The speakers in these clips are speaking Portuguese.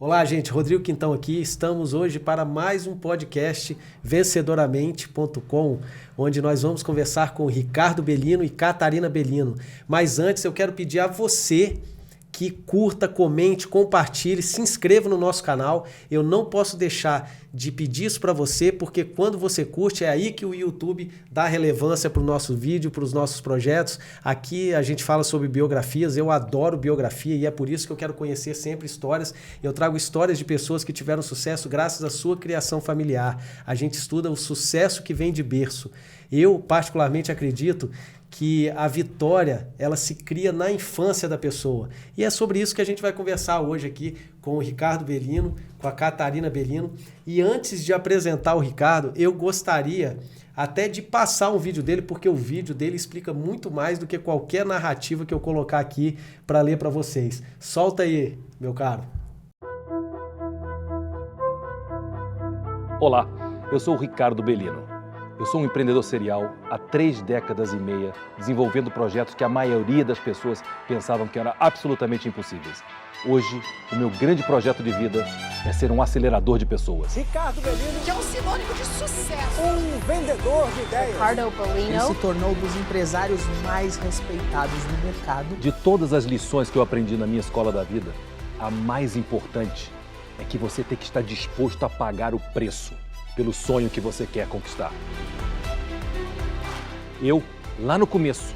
Olá, gente. Rodrigo Quintão aqui. Estamos hoje para mais um podcast vencedoramente.com, onde nós vamos conversar com Ricardo Bellino e Catarina Bellino. Mas antes eu quero pedir a você que curta, comente, compartilhe, se inscreva no nosso canal. Eu não posso deixar de pedir isso para você, porque quando você curte, é aí que o YouTube dá relevância para o nosso vídeo, para os nossos projetos. Aqui a gente fala sobre biografias, eu adoro biografia e é por isso que eu quero conhecer sempre histórias. Eu trago histórias de pessoas que tiveram sucesso graças à sua criação familiar. A gente estuda o sucesso que vem de berço. Eu, particularmente, acredito que a vitória, ela se cria na infância da pessoa. E é sobre isso que a gente vai conversar hoje aqui com o Ricardo Bellino, com a Catarina Bellino. E antes de apresentar o Ricardo, eu gostaria até de passar um vídeo dele, porque o vídeo dele explica muito mais do que qualquer narrativa que eu colocar aqui para ler para vocês. Solta aí, meu caro. Olá, eu sou o Ricardo Bellino. Eu sou um empreendedor serial há 3 décadas e meia, desenvolvendo projetos que a maioria das pessoas pensavam que eram absolutamente impossíveis. Hoje, o meu grande projeto de vida é ser um acelerador de pessoas. Ricardo Bellino, que é um sinônimo de sucesso. Um vendedor de ideias. Ricardo Bellino. Ele se tornou um dos empresários mais respeitados no mercado. De todas as lições que eu aprendi na minha escola da vida, a mais importante é que você tem que estar disposto a pagar o preço pelo sonho que você quer conquistar. Eu, lá no começo,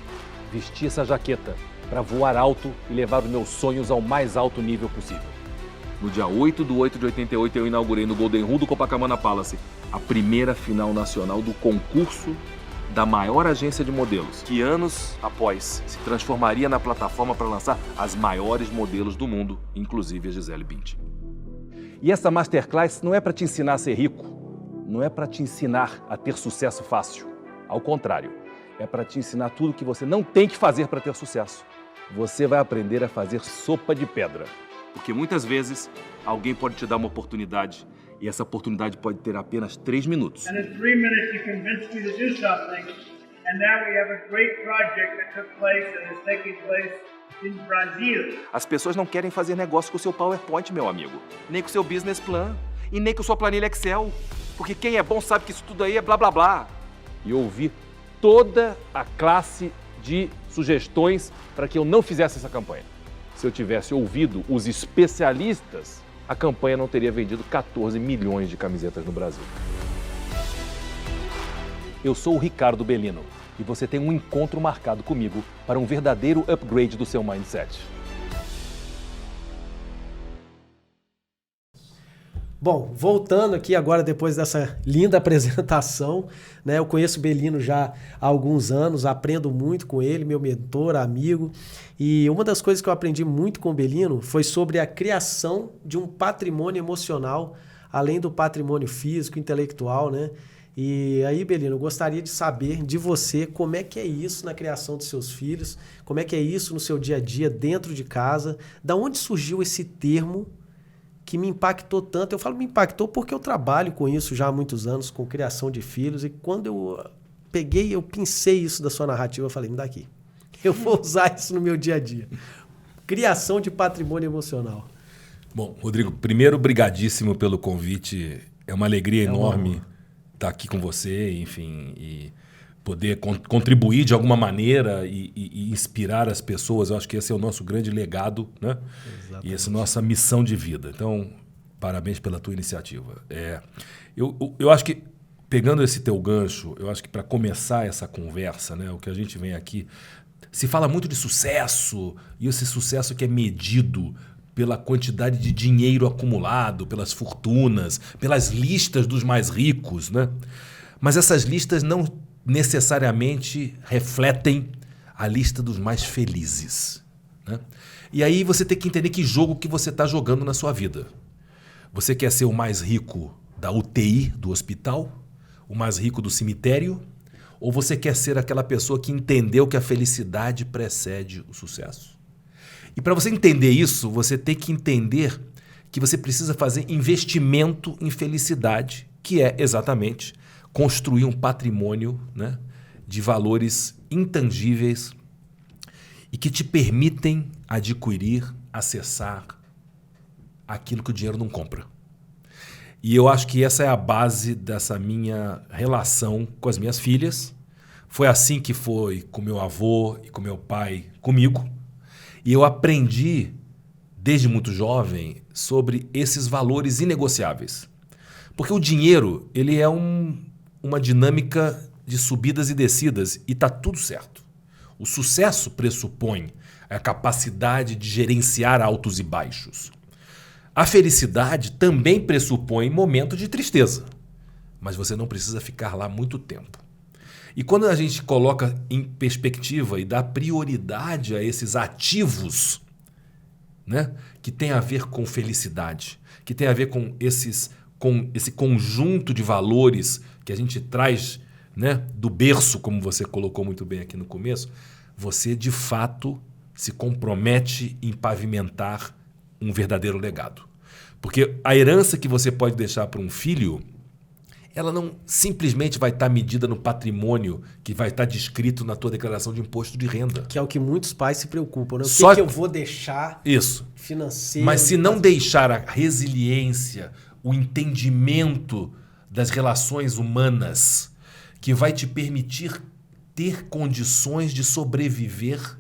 vesti essa jaqueta para voar alto e levar os meus sonhos ao mais alto nível possível. No dia 8/8/88, eu inaugurei no Golden Rule do Copacabana Palace a primeira final nacional do concurso da maior agência de modelos, que anos após se transformaria na plataforma para lançar as maiores modelos do mundo, inclusive a Gisele Bündchen. E essa Masterclass não é para te ensinar a ser rico, não é para te ensinar a ter sucesso fácil. Ao contrário, é para te ensinar tudo que você não tem que fazer para ter sucesso. Você vai aprender a fazer sopa de pedra. Porque muitas vezes alguém pode te dar uma oportunidade e essa oportunidade pode ter apenas 3 minutos. And in 3 minutes you convinced me to do something, and now we have a great project that took place and is taking place in Brazil. As pessoas não querem fazer negócio com o seu PowerPoint, meu amigo, nem com o seu business plan e nem com a sua planilha Excel. Porque quem é bom sabe que isso tudo aí é blá blá blá. E eu ouvi toda a classe de sugestões para que eu não fizesse essa campanha. Se eu tivesse ouvido os especialistas, a campanha não teria vendido 14 milhões de camisetas no Brasil. Eu sou o Ricardo Bellino e você tem um encontro marcado comigo para um verdadeiro upgrade do seu mindset. Bom, voltando aqui agora depois dessa linda apresentação, né? Eu conheço o Bellino já há alguns anos, aprendo muito com ele, meu mentor, amigo. E uma das coisas que eu aprendi muito com o Bellino foi sobre a criação de um patrimônio emocional, além do patrimônio físico, intelectual, né? E aí, Bellino, eu gostaria de saber de você como é que é isso na criação dos seus filhos, como é que é isso no seu dia a dia, dentro de casa, da onde surgiu esse termo que me impactou tanto. Eu falo me impactou porque eu trabalho com isso já há muitos anos, com criação de filhos, e quando eu pensei isso da sua narrativa, eu falei, me dá aqui. Eu vou usar isso no meu dia a dia. Criação de patrimônio emocional. Bom, Rodrigo, primeiro, brigadíssimo pelo convite. É uma alegria enorme estar aqui com você, enfim, e poder contribuir de alguma maneira e inspirar as pessoas. Eu acho que esse é o nosso grande legado, né? Exatamente. E essa é a nossa missão de vida. Então, parabéns pela tua iniciativa. Eu acho que, pegando esse teu gancho, eu acho que para começar essa conversa, né, o que a gente vem aqui, se fala muito de sucesso, e esse sucesso que é medido pela quantidade de dinheiro acumulado, pelas fortunas, pelas listas dos mais ricos, né? Mas essas listas não necessariamente refletem a lista dos mais felizes, né? E aí você tem que entender que jogo que você está jogando na sua vida. Você quer ser o mais rico da UTI, do hospital, o mais rico do cemitério, ou você quer ser aquela pessoa que entendeu que a felicidade precede o sucesso? E para você entender isso, você tem que entender que você precisa fazer investimento em felicidade, que é exatamente construir um patrimônio, né, de valores intangíveis e que te permitem adquirir, acessar aquilo que o dinheiro não compra. E eu acho que essa é a base dessa minha relação com as minhas filhas. Foi assim que foi com meu avô e com meu pai comigo. E eu aprendi, desde muito jovem, sobre esses valores inegociáveis. Porque o dinheiro, ele é uma dinâmica de subidas e descidas e está tudo certo. O sucesso pressupõe a capacidade de gerenciar altos e baixos. A felicidade também pressupõe momento de tristeza, mas você não precisa ficar lá muito tempo. E quando a gente coloca em perspectiva e dá prioridade a esses ativos, né, que tem a ver com felicidade, que tem a ver com esse conjunto de valores que a gente traz, né, do berço, como você colocou muito bem aqui no começo, você de fato se compromete em pavimentar um verdadeiro legado. Porque a herança que você pode deixar para um filho, ela não simplesmente vai estar medida no patrimônio que vai estar descrito na tua declaração de imposto de renda. Que é o que muitos pais se preocupam, né? Só que eu vou deixar financeiro? Mas se não deixar a resiliência, o entendimento das relações humanas, que vai te permitir ter condições de sobreviver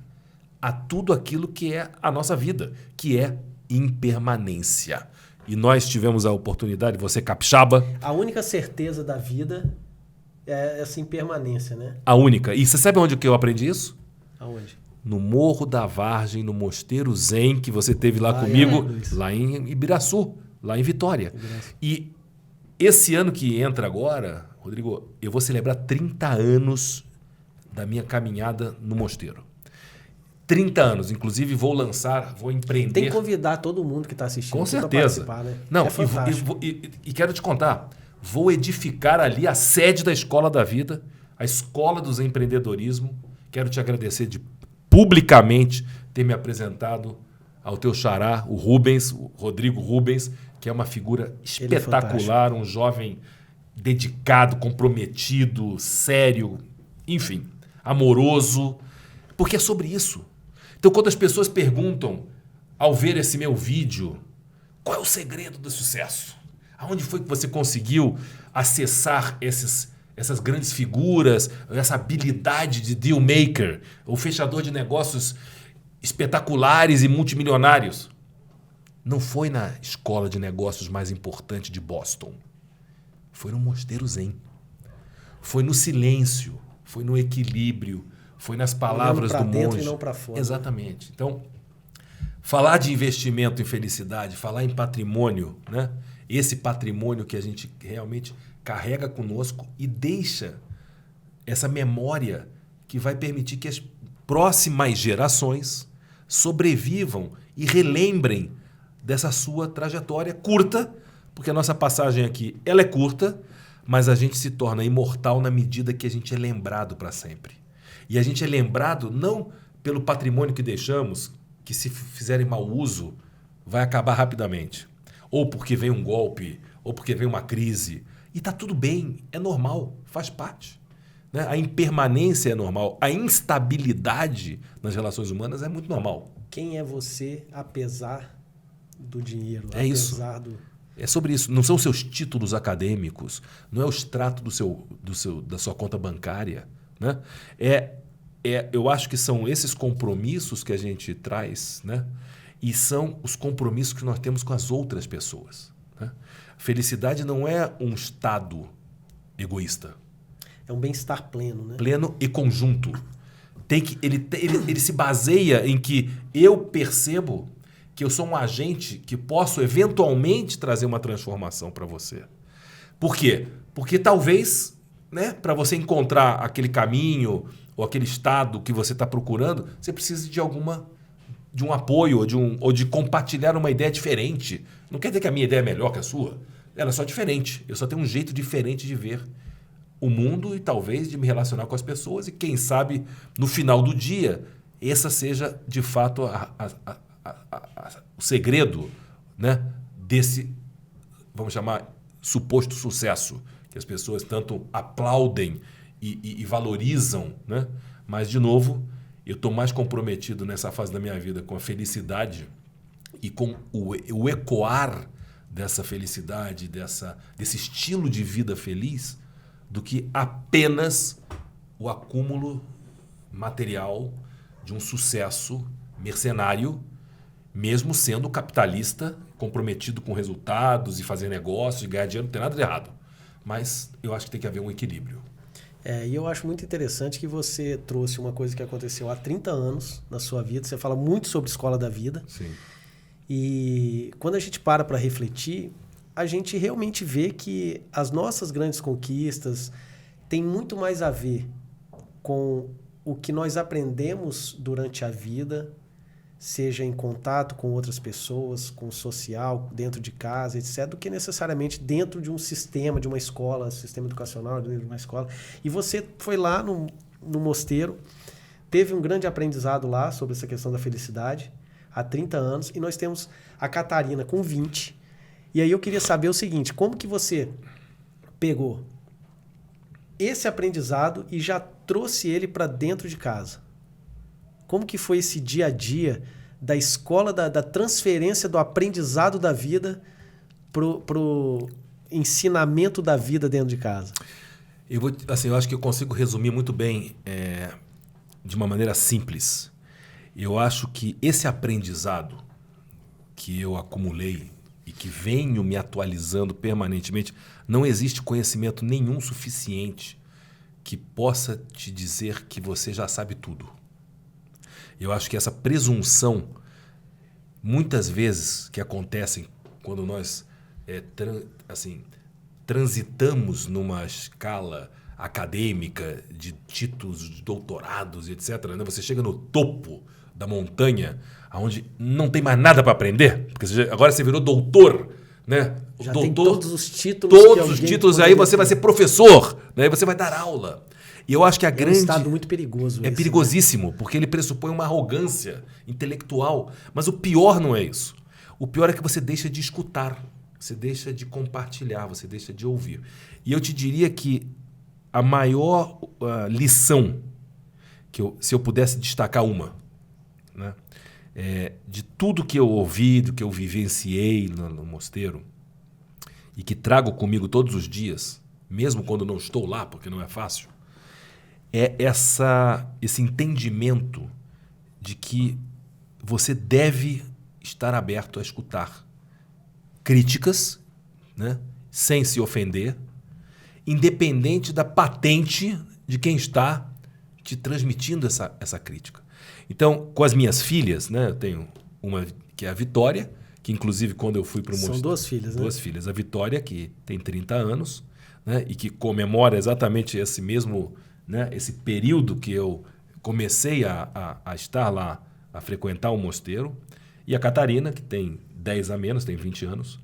a tudo aquilo que é a nossa vida, que é impermanência. E nós tivemos a oportunidade, você capixaba... A única certeza da vida é essa impermanência, né? A única. E você sabe onde que eu aprendi isso? Aonde? No Morro da Vargem, no Mosteiro Zen, que você teve lá comigo, lá em Ibiraçu, lá em Vitória. E esse ano que entra agora, Rodrigo, eu vou celebrar 30 anos da minha caminhada no mosteiro. 30 anos, inclusive vou empreender... Tem que convidar todo mundo que está assistindo. Com certeza. Para participar, né? Não, é e quero te contar, vou edificar ali a sede da Escola da Vida, a Escola do Empreendedorismo. Quero te agradecer publicamente ter me apresentado ao teu xará, o Rubens, o Rodrigo Rubens, que é uma figura espetacular, um jovem dedicado, comprometido, sério, enfim, amoroso, porque é sobre isso. Então, quando as pessoas perguntam, ao ver esse meu vídeo, qual é o segredo do sucesso? Aonde foi que você conseguiu acessar essas grandes figuras, essa habilidade de deal maker, o fechador de negócios espetaculares e multimilionários? Não foi na escola de negócios mais importante de Boston. Foi no Mosteiro Zen. Foi no silêncio, foi no equilíbrio, foi nas palavras do monge. Dentro e não para fora. Exatamente. Então, falar de investimento em felicidade, falar em patrimônio, né? Esse patrimônio que a gente realmente carrega conosco e deixa essa memória que vai permitir que as próximas gerações sobrevivam e relembrem dessa sua trajetória curta, porque a nossa passagem aqui ela é curta, mas a gente se torna imortal na medida que a gente é lembrado para sempre. E a gente é lembrado não pelo patrimônio que deixamos, que se fizerem mau uso, vai acabar rapidamente. Ou porque vem um golpe, ou porque vem uma crise. E está tudo bem, é normal, faz parte. Né? A impermanência é normal, a instabilidade nas relações humanas é muito normal. Quem é você apesar do dinheiro? É isso. É sobre isso. Não são os seus títulos acadêmicos, não é o extrato da sua conta bancária. Né? Eu acho que são esses compromissos que a gente traz, né? E são os compromissos que nós temos com as outras pessoas. Né? Felicidade não é um estado egoísta. É um bem-estar pleno, né? Pleno e conjunto. Ele se baseia em que eu percebo que eu sou um agente que posso eventualmente trazer uma transformação para você. Por quê? Porque talvez, né, para você encontrar aquele caminho ou aquele estado que você está procurando, você precisa de um apoio ou de compartilhar uma ideia diferente. Não quer dizer que a minha ideia é melhor que a sua. Ela é só diferente. Eu só tenho um jeito diferente de ver o mundo e talvez de me relacionar com as pessoas. E quem sabe, no final do dia, essa seja, de fato, o segredo, né, desse, vamos chamar, suposto sucesso, que as pessoas tanto aplaudem e valorizam. Né? Mas, de novo, eu estou mais comprometido nessa fase da minha vida com a felicidade e com o ecoar dessa felicidade, desse estilo de vida feliz, do que apenas o acúmulo material de um sucesso mercenário, mesmo sendo capitalista, comprometido com resultados e fazer negócios e ganhar dinheiro, não tem nada de errado. Mas eu acho que tem que haver um equilíbrio. E eu acho muito interessante que você trouxe uma coisa que aconteceu há 30 anos na sua vida. Você fala muito sobre escola da vida. Sim. E quando a gente para refletir, a gente realmente vê que as nossas grandes conquistas têm muito mais a ver com o que nós aprendemos durante a vida, seja em contato com outras pessoas, com o social, dentro de casa, etc., do que necessariamente dentro de um sistema, de uma escola, sistema educacional, dentro de uma escola. E você foi lá no mosteiro, teve um grande aprendizado lá sobre essa questão da felicidade, há 30 anos, e nós temos a Catarina com 20. E aí eu queria saber o seguinte, como que você pegou esse aprendizado e já trouxe ele para dentro de casa? Como que foi esse dia a dia da escola, da transferência do aprendizado da vida pro ensinamento da vida dentro de casa? Eu acho que eu consigo resumir muito bem de uma maneira simples. Eu acho que esse aprendizado que eu acumulei e que venho me atualizando permanentemente, não existe conhecimento nenhum suficiente que possa te dizer que você já sabe tudo. Eu acho que essa presunção, muitas vezes que acontecem quando nós transitamos numa escala acadêmica de títulos, de doutorados, etc., né? Você chega no topo da montanha, onde não tem mais nada para aprender, porque agora você virou doutor, né? Já doutor, tem todos os títulos. Todos os títulos, aí você vai ser professor, né? Você vai dar aula. E eu acho que um estado muito perigoso. É perigosíssimo, porque ele pressupõe uma arrogância intelectual. Mas o pior não é isso. O pior é que você deixa de escutar, você deixa de compartilhar, você deixa de ouvir. E eu te diria que a maior lição, se eu pudesse destacar uma, né, de tudo que eu ouvi, do que eu vivenciei no mosteiro, e que trago comigo todos os dias, mesmo quando não estou lá, porque não é fácil, é esse entendimento de que você deve estar aberto a escutar críticas, né, sem se ofender, independente da patente de quem está te transmitindo essa crítica. Então, com as minhas filhas, né, eu tenho uma que é a Vitória, que inclusive quando eu fui para o mosteiro... São duas filhas, né? Duas filhas. A Vitória, que tem 30 anos, né, e que comemora exatamente esse mesmo... né, esse período que eu comecei a estar lá, a frequentar o mosteiro, e a Catarina, que tem 10 a menos, tem 20 anos.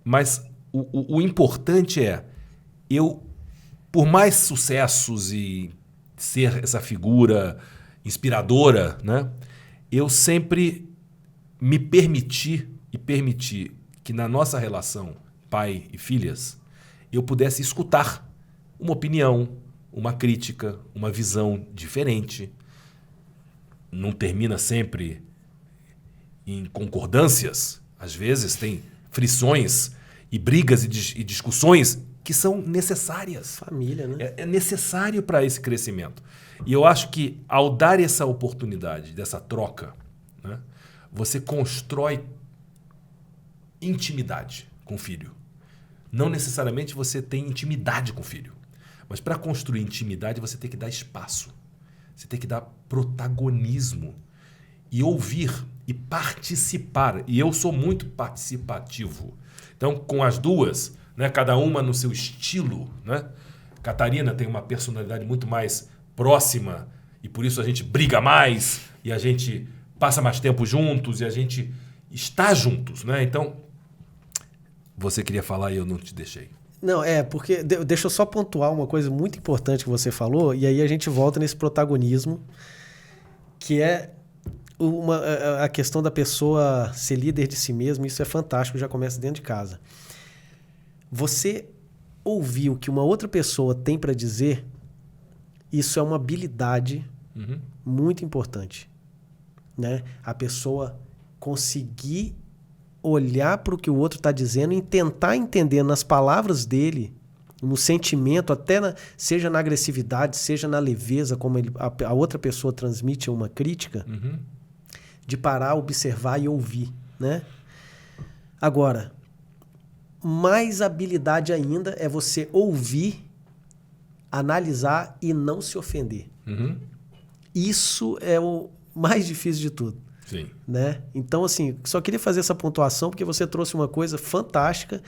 Mas o importante eu, por mais sucessos e ser essa figura inspiradora, né, eu sempre me permiti que na nossa relação pai e filhas, eu pudesse escutar uma opinião, uma crítica, uma visão diferente. Não termina sempre em concordâncias. Às vezes tem frições e brigas e discussões que são necessárias. Família, né? É necessário para esse crescimento. E eu acho que ao dar essa oportunidade, dessa troca, né, você constrói intimidade com o filho. Não necessariamente você tem intimidade com o filho. Mas para construir intimidade, você tem que dar espaço. Você tem que dar protagonismo. E ouvir e participar. E eu sou muito participativo. Então, com as duas, né, cada uma no seu estilo, né? Catarina tem uma personalidade muito mais próxima e por isso a gente briga mais e a gente passa mais tempo juntos e a gente está juntos, né? Então, você queria falar e eu não te deixei. Não, porque deixa eu só pontuar uma coisa muito importante que você falou, e aí a gente volta nesse protagonismo, que é a questão da pessoa ser líder de si mesma. Isso é fantástico, já começa dentro de casa. Você ouvir o que uma outra pessoa tem para dizer, isso é uma habilidade muito importante, né? A pessoa conseguir olhar para o que o outro está dizendo e tentar entender nas palavras dele, no sentimento, seja na agressividade, seja na leveza, como a outra pessoa transmite uma crítica, de parar, observar e ouvir, né? Agora, mais habilidade ainda é você ouvir, analisar e não se ofender. Isso é o mais difícil de tudo. Sim. Né? Então, assim, só queria fazer essa pontuação porque você trouxe uma coisa fantástica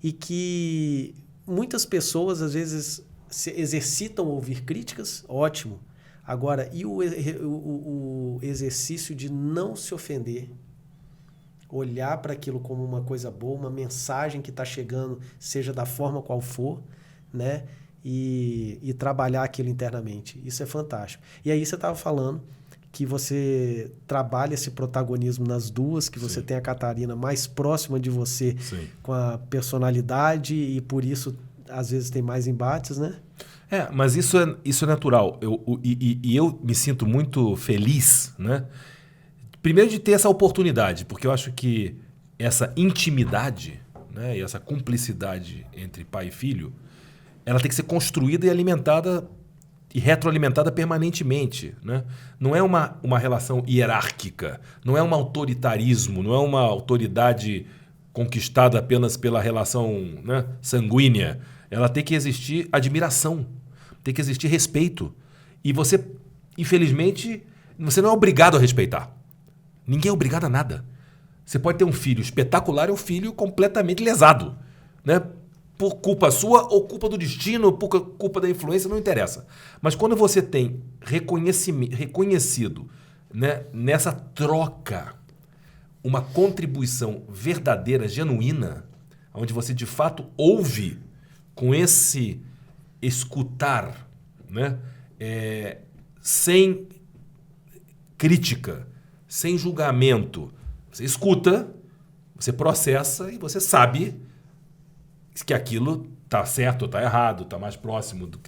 e que muitas pessoas, às vezes, se exercitam ouvir críticas, ótimo. Agora, e o exercício de não se ofender? Olhar para aquilo como uma coisa boa, uma mensagem que está chegando, seja da forma qual for, né? E trabalhar aquilo internamente. Isso é fantástico. E aí você estava falando que você trabalha esse protagonismo nas duas, que você tem a Catarina mais próxima de você, com a personalidade, e por isso, às vezes, tem mais embates, né? Mas isso é natural. Eu me sinto muito feliz, né? Primeiro de ter essa oportunidade, porque eu acho que essa intimidade, né, e essa cumplicidade entre pai e filho, ela tem que ser construída e alimentada e retroalimentada permanentemente, né? Não é uma relação hierárquica, não é um autoritarismo, não é uma autoridade conquistada apenas pela relação, né, sanguínea. Ela tem que existir admiração, tem que existir respeito. E você, infelizmente, você não é obrigado a respeitar. Ninguém é obrigado a nada. Você pode ter um filho espetacular e um filho completamente lesado, né? Por culpa sua ou culpa do destino, por culpa da influência, não interessa. Mas quando você tem reconhecido, né, nessa troca uma contribuição verdadeira, genuína, onde você de fato ouve com esse escutar, né, sem crítica, sem julgamento. Você escuta, você processa e você sabe que aquilo está certo ou está errado, está mais próximo do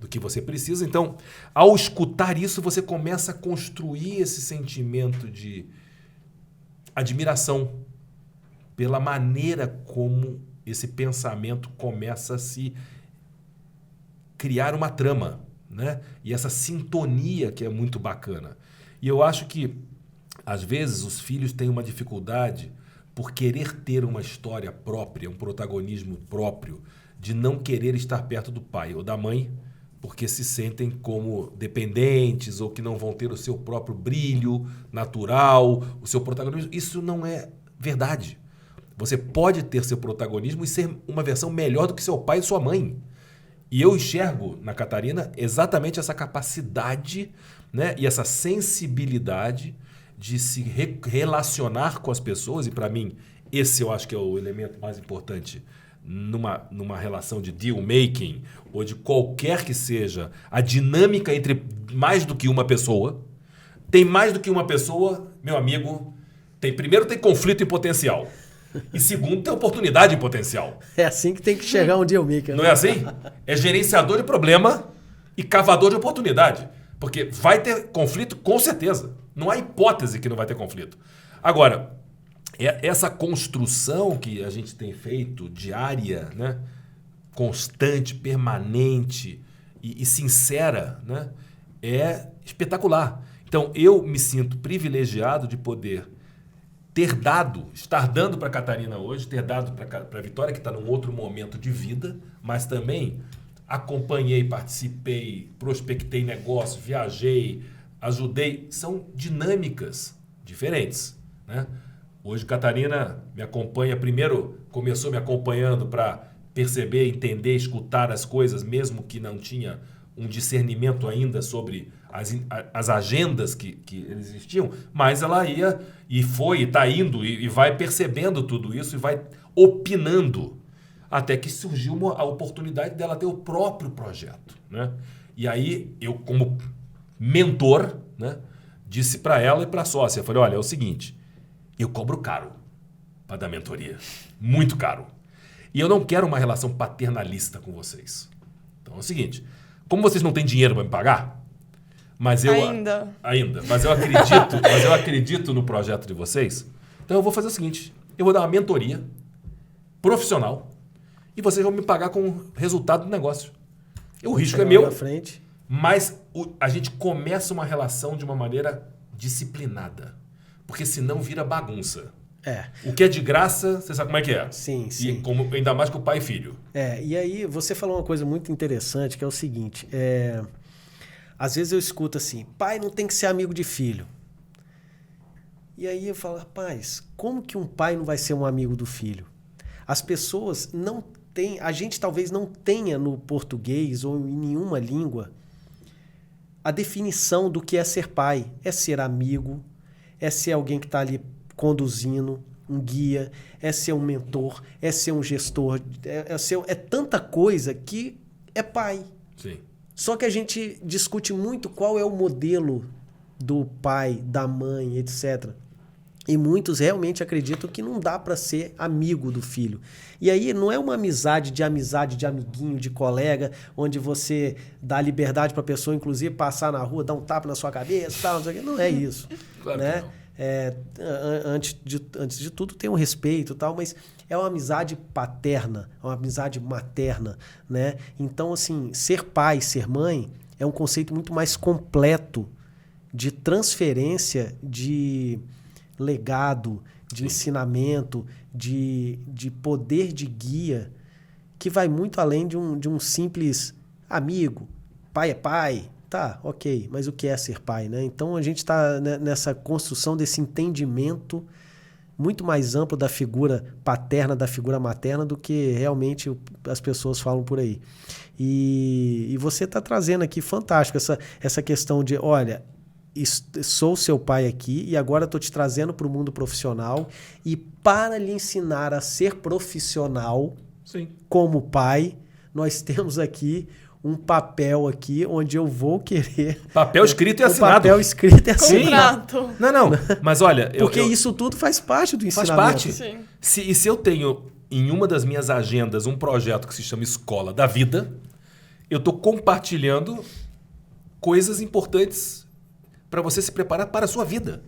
que você precisa. Então, ao escutar isso, você começa a construir esse sentimento de admiração pela maneira como esse pensamento começa a se criar uma trama, né? E essa sintonia que é muito bacana. E eu acho que, às vezes, os filhos têm uma dificuldade por querer ter uma história própria, um protagonismo próprio, de não querer estar perto do pai ou da mãe, porque se sentem como dependentes ou que não vão ter o seu próprio brilho natural, o seu protagonismo. Isso não é verdade. Você pode ter seu protagonismo e ser uma versão melhor do que seu pai e sua mãe. E eu enxergo na Catarina exatamente essa capacidade, né, e essa sensibilidade de se relacionar com as pessoas, e para mim esse eu acho que é o elemento mais importante numa relação de deal-making, ou de qualquer que seja a dinâmica entre mais do que uma pessoa. Tem mais do que uma pessoa, meu amigo, primeiro tem conflito em potencial, e segundo tem oportunidade em potencial. É assim que tem que chegar um deal-maker. Não é assim? É gerenciador de problema e cavador de oportunidade, porque vai ter conflito com certeza. Não há hipótese que não vai ter conflito. Agora, essa construção que a gente tem feito diária, né, constante, permanente e sincera, né, é espetacular. Então, eu me sinto privilegiado de poder estar dando para a Catarina hoje, ter dado para a Vitória, que está num outro momento de vida, mas também acompanhei, participei, prospectei negócio, viajei, ajudei. São dinâmicas diferentes, né? Hoje Catarina me acompanha, primeiro começou me acompanhando para perceber, entender, escutar as coisas, mesmo que não tinha um discernimento ainda sobre as agendas que existiam, mas ela ia e foi, e está indo, e vai percebendo tudo isso e vai opinando, até que surgiu a oportunidade dela ter o próprio projeto, né? E aí eu, como mentor, né, disse para ela e para a sócia, falei, olha, é o seguinte, eu cobro caro para dar mentoria, muito caro, e eu não quero uma relação paternalista com vocês. Então é o seguinte, como vocês não têm dinheiro para me pagar, mas eu acredito no projeto de vocês, Então eu vou fazer o seguinte, eu vou dar uma mentoria profissional e vocês vão me pagar com o resultado do negócio. O risco é meu, Na frente. mas a gente começa uma relação de uma maneira disciplinada. Porque senão vira bagunça. O que é de graça, você sabe como é que é. Sim. E ainda mais com o pai e filho. E aí você falou uma coisa muito interessante, que é o seguinte. Às vezes eu escuto assim, pai não tem que ser amigo de filho. E aí eu falo, rapaz, como que um pai não vai ser um amigo do filho? As pessoas não têm, a gente talvez não tenha no português ou em nenhuma língua a definição do que é ser pai. É ser amigo, é ser alguém que está ali conduzindo, um guia, é ser um mentor, é ser um gestor, é tanta coisa que é pai. Sim. Só que a gente discute muito qual é o modelo do pai, da mãe, etc. E muitos realmente acreditam que não dá para ser amigo do filho. E aí não é uma amizade, de amiguinho, de colega, onde você dá liberdade para a pessoa, inclusive, passar na rua, dar um tapa na sua cabeça, tal, não sei o quê. Não é isso. Claro né? que não. Antes de tudo tem um respeito e tal, mas é uma amizade paterna, é uma amizade materna, né? Então, assim, ser pai, ser mãe é um conceito muito mais completo de transferência de legado, de ensinamento, de poder de guia, que vai muito além de um simples amigo. Pai é pai. Tá, ok, mas o que é ser pai, né? Então a gente está nessa construção desse entendimento muito mais amplo da figura paterna, da figura materna, do que realmente as pessoas falam por aí. E você está trazendo aqui, fantástico, essa questão de, olha, sou seu pai aqui e agora estou te trazendo para o mundo profissional e para lhe ensinar a ser profissional, Sim. como pai, nós temos aqui um papel aqui onde eu vou querer... Papel escrito e um assinado. papel escrito e assinado. Contrato. Não. Mas olha... Porque isso tudo faz parte do faz ensinamento. parte. Sim. Se eu tenho em uma das minhas agendas um projeto que se chama Escola da Vida, eu estou compartilhando coisas importantes para você se preparar para a sua vida.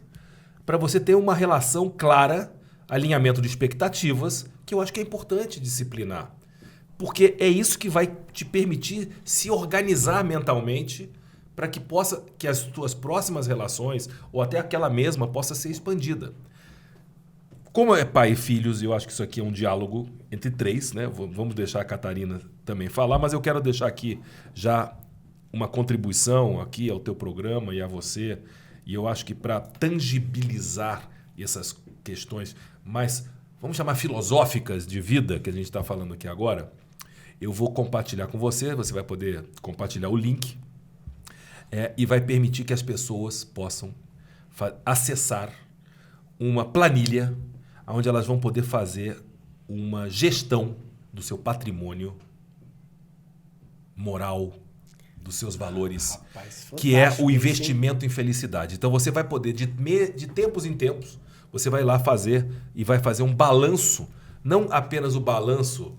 Para você ter uma relação clara, alinhamento de expectativas, que eu acho que é importante disciplinar. Porque é isso que vai te permitir se organizar mentalmente para que as tuas próximas relações, ou até aquela mesma, possa ser expandida. Como é pai e filhos, eu acho que isso aqui é um diálogo entre três, né? Vamos deixar a Catarina também falar, mas eu quero deixar aqui já uma contribuição aqui ao teu programa e a você. E eu acho que para tangibilizar essas questões mais, vamos chamar filosóficas de vida, que a gente está falando aqui agora, eu vou compartilhar com você vai poder compartilhar o link e vai permitir que as pessoas possam acessar uma planilha onde elas vão poder fazer uma gestão do seu patrimônio moral, dos seus valores, que é o investimento em felicidade. Então você vai poder, de tempos em tempos, você vai lá fazer e vai fazer um balanço, não apenas o balanço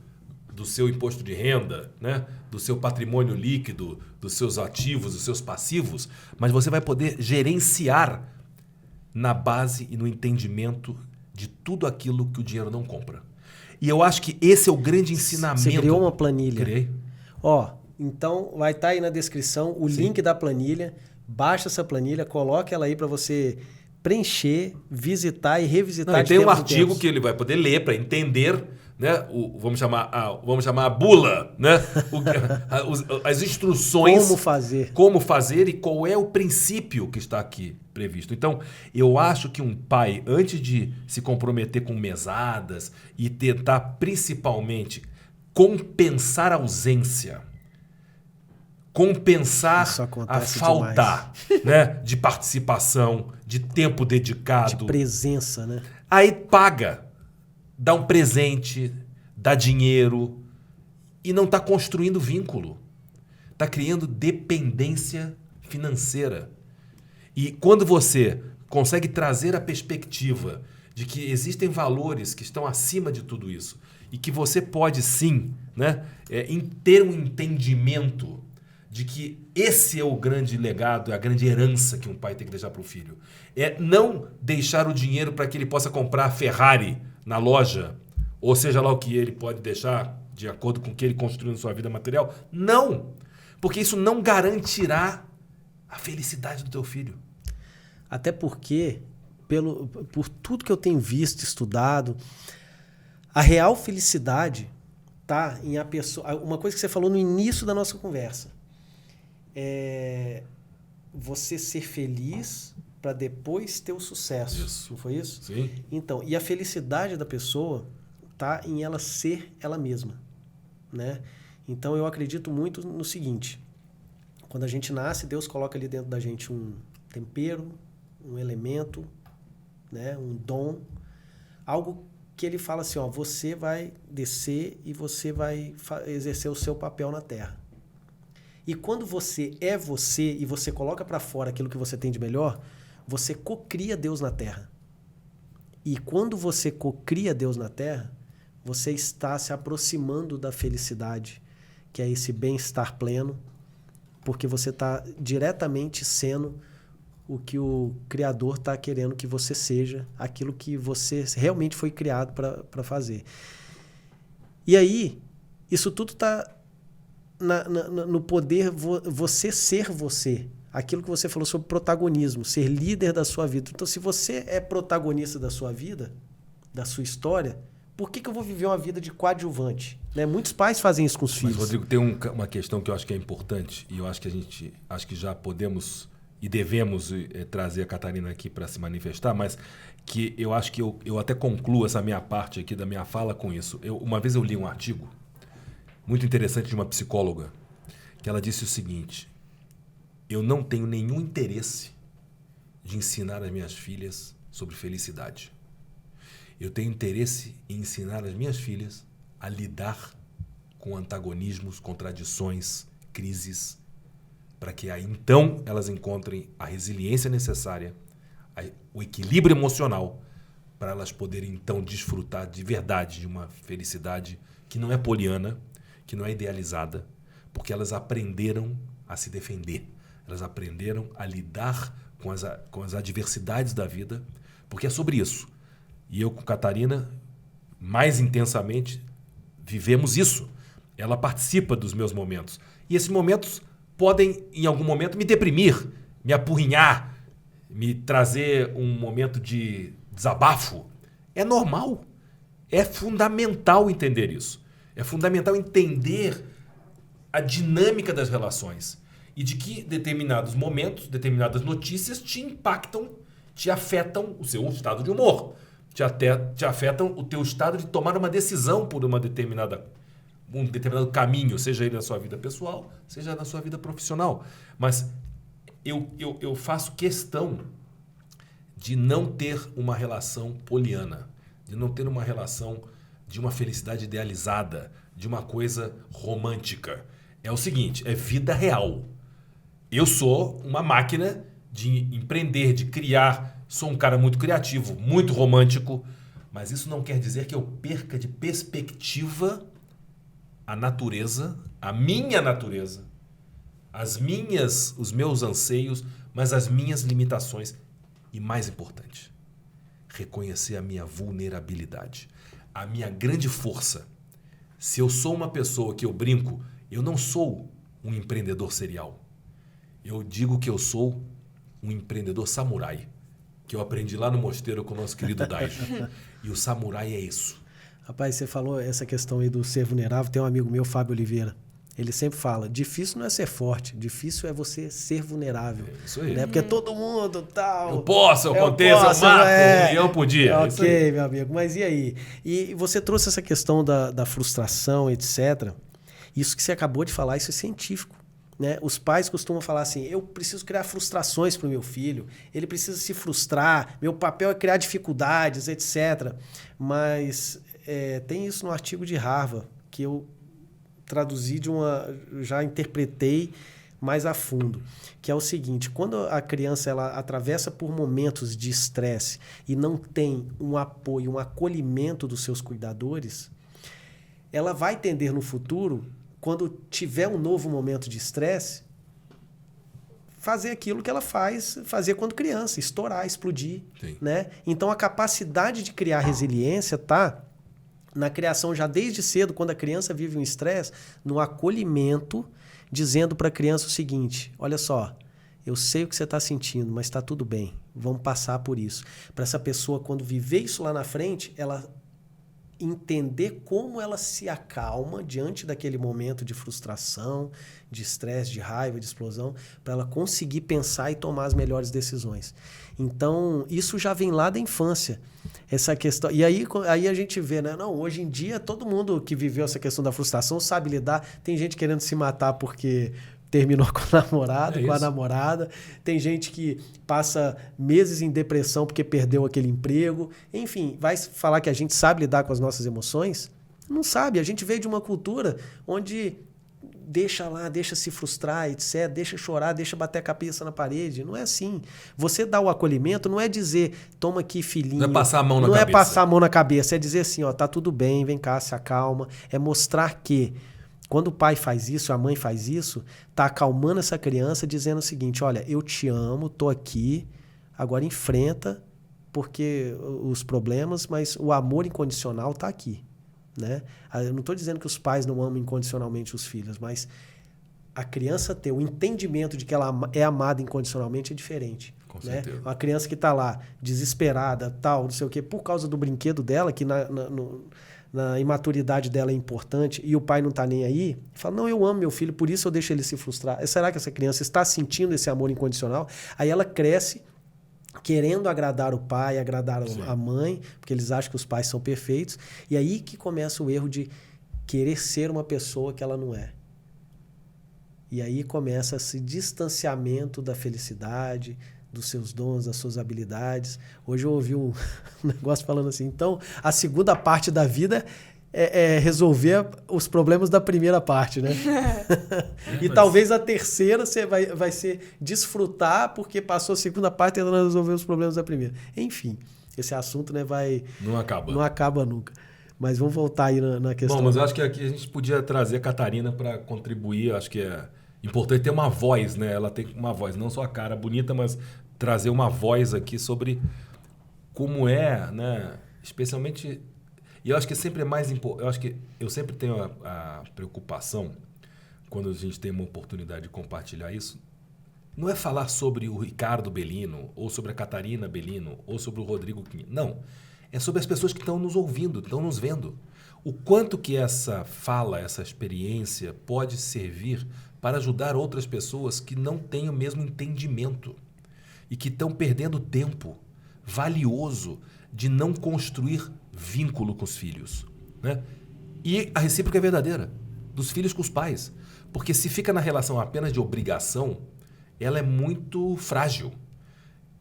do seu imposto de renda, né? Do seu patrimônio líquido, dos seus ativos, dos seus passivos, mas você vai poder gerenciar na base e no entendimento de tudo aquilo que o dinheiro não compra. E eu acho que esse é o grande ensinamento. Você criou uma planilha. Criei. Então vai estar aí na descrição o link da planilha. Baixa essa planilha, coloque ela aí para você preencher, visitar e revisitar. Não, e tem um artigo que ele vai poder ler para entender, né? Vamos chamar a bula, né? As instruções. Como fazer e qual é o princípio que está aqui previsto. Então, eu acho que um pai, antes de se comprometer com mesadas e tentar principalmente compensar a ausência, compensar a falta, né, de participação, de tempo dedicado. De presença, né? Aí paga, dá um presente, dá dinheiro e não está construindo vínculo. Está criando dependência financeira. E quando você consegue trazer a perspectiva de que existem valores que estão acima de tudo isso e que você pode sim, né, ter um entendimento de que esse é o grande legado, é a grande herança que um pai tem que deixar para o filho. É não deixar o dinheiro para que ele possa comprar a Ferrari na loja, ou seja lá o que ele pode deixar de acordo com o que ele construiu na sua vida material. Não! Porque isso não garantirá a felicidade do teu filho. Até porque, por tudo que eu tenho visto, estudado, a real felicidade tá em a pessoa. Uma coisa que você falou no início da nossa conversa é você ser feliz para depois ter o sucesso. Isso. Não foi isso? Sim. Então, e a felicidade da pessoa tá em ela ser ela mesma, né? Então, eu acredito muito no seguinte: quando a gente nasce, Deus coloca ali dentro da gente um tempero, um elemento, né? Um dom, algo que ele fala assim, ó, você vai descer e você vai exercer o seu papel na Terra. E quando você é você e você coloca para fora aquilo que você tem de melhor, você cocria Deus na Terra. E quando você cocria Deus na Terra, você está se aproximando da felicidade, que é esse bem-estar pleno, porque você está diretamente sendo o que o Criador está querendo que você seja, aquilo que você realmente foi criado para fazer. E aí, isso tudo está no poder você ser você. Aquilo que você falou sobre protagonismo, ser líder da sua vida. Então, se você é protagonista da sua vida, da sua história, por que eu vou viver uma vida de coadjuvante? Né? Muitos pais fazem isso com os filhos. Mas, Rodrigo, tem uma questão que eu acho que é importante, e eu acho que acho que já podemos e devemos trazer a Catarina aqui para se manifestar, mas que eu acho que eu até concluo essa minha parte aqui da minha fala com isso. Uma vez eu li um artigo muito interessante de uma psicóloga, que ela disse o seguinte: eu não tenho nenhum interesse de ensinar as minhas filhas sobre felicidade. Eu tenho interesse em ensinar as minhas filhas a lidar com antagonismos, contradições, crises, para que aí então elas encontrem a resiliência necessária, o equilíbrio emocional, para elas poderem então desfrutar de verdade de uma felicidade que não é poliana, que não é idealizada, porque elas aprenderam a se defender, elas aprenderam a lidar com as adversidades da vida, porque é sobre isso. E eu com Catarina, mais intensamente, vivemos isso. Ela participa dos meus momentos. E esses momentos podem, em algum momento, me deprimir, me apurrinhar, me trazer um momento de desabafo. É normal. É fundamental entender isso. É fundamental entender a dinâmica das relações e de que determinados momentos, determinadas notícias te impactam, te afetam o seu estado de humor, te afetam o teu estado de tomar uma decisão por um determinado caminho, seja ele na sua vida pessoal, seja na sua vida profissional. Mas eu faço questão de não ter uma relação poliana, de não ter uma relação de uma felicidade idealizada, de uma coisa romântica. É o seguinte, é vida real. Eu sou uma máquina de empreender, de criar, sou um cara muito criativo, muito romântico, mas isso não quer dizer que eu perca de perspectiva a natureza, a minha natureza, os meus anseios, mas as minhas limitações. E mais importante, reconhecer a minha vulnerabilidade, a minha grande força. Se eu sou uma pessoa que eu brinco, eu não sou um empreendedor serial. Eu digo que eu sou um empreendedor samurai, que eu aprendi lá no mosteiro com o nosso querido Daijo. E o samurai é isso. Rapaz, você falou essa questão aí do ser vulnerável. Tem um amigo meu, Fábio Oliveira. Ele sempre fala, difícil não é ser forte, difícil é você ser vulnerável. É isso aí. Né? Porque todo mundo tal... Eu posso, eu aconteço, eu mato, e eu podia. Ok, meu amigo. Mas e aí? E você trouxe essa questão da frustração, etc. Isso que você acabou de falar, isso é científico. Né? Os pais costumam falar assim, eu preciso criar frustrações para o meu filho, ele precisa se frustrar, meu papel é criar dificuldades, etc. Mas tem isso no artigo de Harvard, que eu traduzi já interpretei mais a fundo, que é o seguinte: quando a criança ela atravessa por momentos de estresse e não tem um apoio, um acolhimento dos seus cuidadores, ela vai tender no futuro quando tiver um novo momento de estresse, fazer aquilo que ela fazia quando criança, estourar, explodir. Sim. Né? Então, a capacidade de criar resiliência está na criação já desde cedo, quando a criança vive um estresse, no acolhimento, dizendo para a criança o seguinte, olha só, eu sei o que você está sentindo, mas está tudo bem, vamos passar por isso. Para essa pessoa, quando viver isso lá na frente, ela entender como ela se acalma diante daquele momento de frustração, de estresse, de raiva, de explosão, para ela conseguir pensar e tomar as melhores decisões. Então, isso já vem lá da infância, essa questão. E aí a gente vê, né? Não, hoje em dia, todo mundo que viveu essa questão da frustração sabe lidar. Tem gente querendo se matar porque terminou com o namorado, com a namorada. Tem gente que passa meses em depressão porque perdeu aquele emprego. Enfim, vai falar que a gente sabe lidar com as nossas emoções? Não sabe. A gente veio de uma cultura onde deixa lá, deixa se frustrar, etc. Deixa chorar, deixa bater a cabeça na parede. Não é assim. Você dá o acolhimento, não é dizer, toma aqui, filhinho. Não é passar a mão na cabeça. Não é passar a mão na cabeça. É dizer assim, ó, tá tudo bem, vem cá, se acalma. É mostrar que quando o pai faz isso, a mãe faz isso, tá acalmando essa criança, dizendo o seguinte, olha, eu te amo, tô aqui, agora enfrenta porque os problemas, mas o amor incondicional tá aqui. Né? Eu não estou dizendo que os pais não amam incondicionalmente os filhos, mas a criança ter o entendimento de que ela é amada incondicionalmente é diferente. Com né? certeza. Uma criança que está lá, desesperada, tal, não sei o quê, por causa do brinquedo dela, que na imaturidade dela é importante, e o pai não está nem aí, fala, não, eu amo meu filho, por isso eu deixo ele se frustrar. Será que essa criança está sentindo esse amor incondicional? Aí ela cresce querendo agradar o pai, agradar a mãe, porque eles acham que os pais são perfeitos, e aí que começa o erro de querer ser uma pessoa que ela não é. E aí começa esse distanciamento da felicidade, dos seus dons, das suas habilidades. Hoje eu ouvi um negócio falando assim, então a segunda parte da vida é resolver os problemas da primeira parte, né? E talvez a terceira você vai ser desfrutar porque passou a segunda parte tentando resolver os problemas da primeira. Enfim, esse assunto, né, não acaba nunca. Mas vamos voltar aí na questão. Bom, mas eu acho que aqui a gente podia trazer a Catarina para contribuir. Eu acho que é importante ter uma voz, né? Ela tem uma voz, não só a cara bonita, mas trazer uma voz aqui sobre como é, né? Especialmente... E eu acho que sempre é mais importante. Eu acho que eu sempre tenho a preocupação, quando a gente tem uma oportunidade de compartilhar isso, não é falar sobre o Ricardo Bellino, ou sobre a Catarina Bellino, ou sobre o Rodrigo Quim. Não. É sobre as pessoas que estão nos ouvindo, estão nos vendo. O quanto que essa fala, essa experiência pode servir para ajudar outras pessoas que não têm o mesmo entendimento e que estão perdendo tempo valioso de não construir vínculo com os filhos, né? E a recíproca é verdadeira, dos filhos com os pais. Porque se fica na relação apenas de obrigação, ela é muito frágil.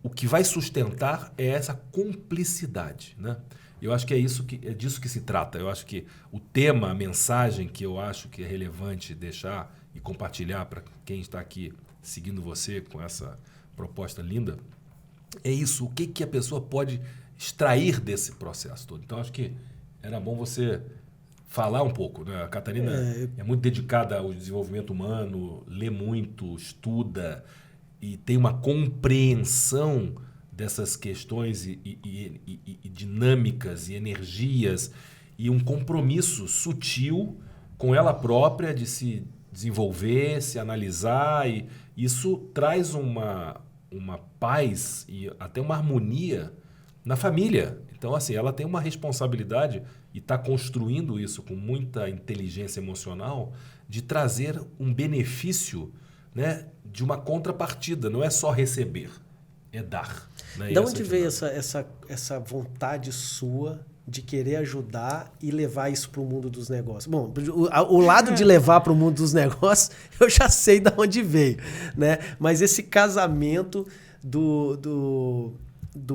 O que vai sustentar é essa cumplicidade, né? Eu acho que é disso que se trata. Eu acho que o tema, a mensagem que eu acho que é relevante deixar e compartilhar para quem está aqui seguindo você com essa proposta linda, é isso. O que a pessoa pode extrair desse processo todo. Então, acho que era bom você falar um pouco, né? A Catarina é muito dedicada ao desenvolvimento humano, lê muito, estuda e tem uma compreensão dessas questões e dinâmicas e energias e um compromisso sutil com ela própria de se desenvolver, se analisar, e isso traz uma paz e até uma harmonia na família. Então, assim, ela tem uma responsabilidade e está construindo isso com muita inteligência emocional de trazer um benefício, né, de uma contrapartida. Não é só receber, é dar. Né? De onde veio essa vontade sua de querer ajudar e levar isso para o mundo dos negócios? Bom, o lado de levar para o mundo dos negócios, eu já sei de onde veio, né? Mas esse casamento do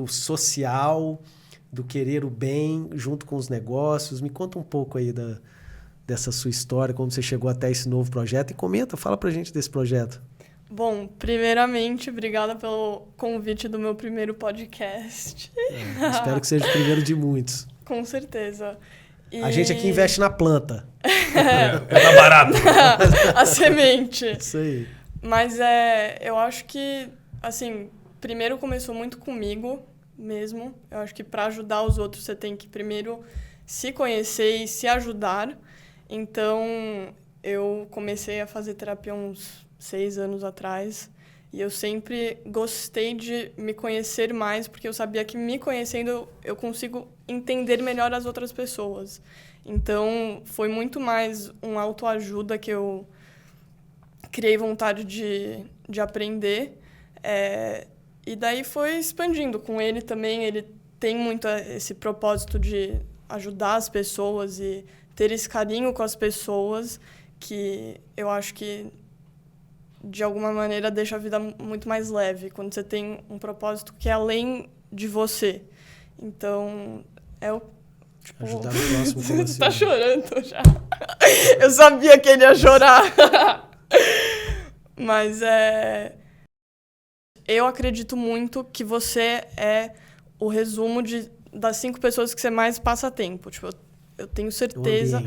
social, do querer o bem junto com os negócios. Me conta um pouco aí dessa sua história, como você chegou até esse novo projeto, e fala pra gente desse projeto. Bom, primeiramente, obrigada pelo convite do meu primeiro podcast. Espero que seja o primeiro de muitos. Com certeza. A gente aqui investe na planta. Tá barato. A semente. Isso aí. Mas eu acho que, assim, primeiro começou muito comigo mesmo. Eu acho que para ajudar os outros você tem que primeiro se conhecer e se ajudar. Então, eu comecei a fazer terapia uns 6 anos atrás. E eu sempre gostei de me conhecer mais, porque eu sabia que me conhecendo eu consigo entender melhor as outras pessoas. Então, foi muito mais uma autoajuda que eu criei vontade de aprender. E daí foi expandindo com ele também. Ele tem muito esse propósito de ajudar as pessoas e ter esse carinho com as pessoas, que eu acho que, de alguma maneira, deixa a vida muito mais leve, quando você tem um propósito que é além de você. Então, tipo... Ajudar o próximo como assim? Você tá chorando já. Eu sabia que ele ia chorar. Mas eu acredito muito que você é o resumo das 5 pessoas que você mais passa tempo. Tipo, eu tenho certeza...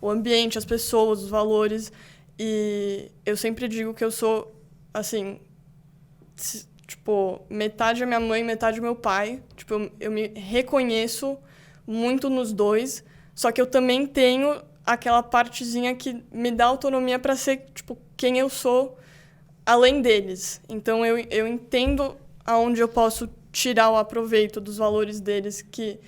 O ambiente, as pessoas, os valores. E eu sempre digo que eu sou, assim, tipo, metade é minha mãe, metade é meu pai. Tipo, eu me reconheço muito nos dois, só que eu também tenho aquela partezinha que me dá autonomia para ser, tipo, quem eu sou além deles. Então, eu entendo aonde eu posso tirar o aproveito dos valores deles, que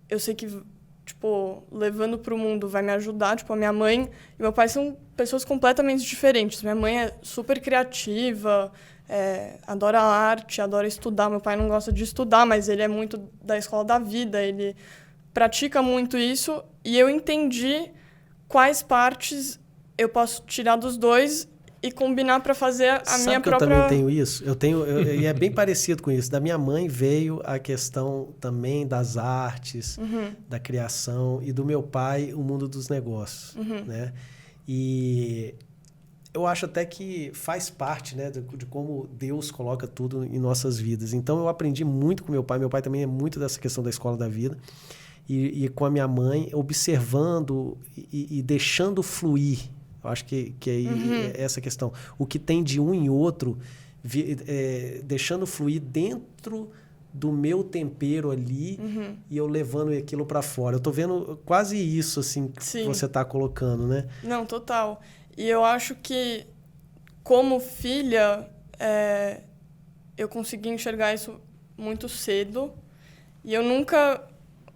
eu sei que, tipo, levando para o mundo vai me ajudar. Tipo, a minha mãe e meu pai são pessoas completamente diferentes. Minha mãe é super criativa, adora arte, adora estudar. Meu pai não gosta de estudar, mas ele é muito da escola da vida, ele pratica muito isso. E eu entendi quais partes eu posso tirar dos dois e combinar para fazer a minha própria... Sabe que eu também tenho isso? E é bem parecido com isso. Da minha mãe veio a questão também das artes, da criação, e do meu pai, o mundo dos negócios, né? E eu acho até que faz parte, né, de como Deus coloca tudo em nossas vidas. Então, eu aprendi muito com meu pai. Meu pai também é muito dessa questão da escola da vida. E com a minha mãe, observando e deixando fluir. Eu acho que é essa questão. O que tem de um em outro, deixando fluir dentro do meu tempero ali, e eu levando aquilo para fora. Eu tô vendo quase isso, assim, que você tá colocando, né? Não, total. E eu acho que, como filha, eu consegui enxergar isso muito cedo. E eu nunca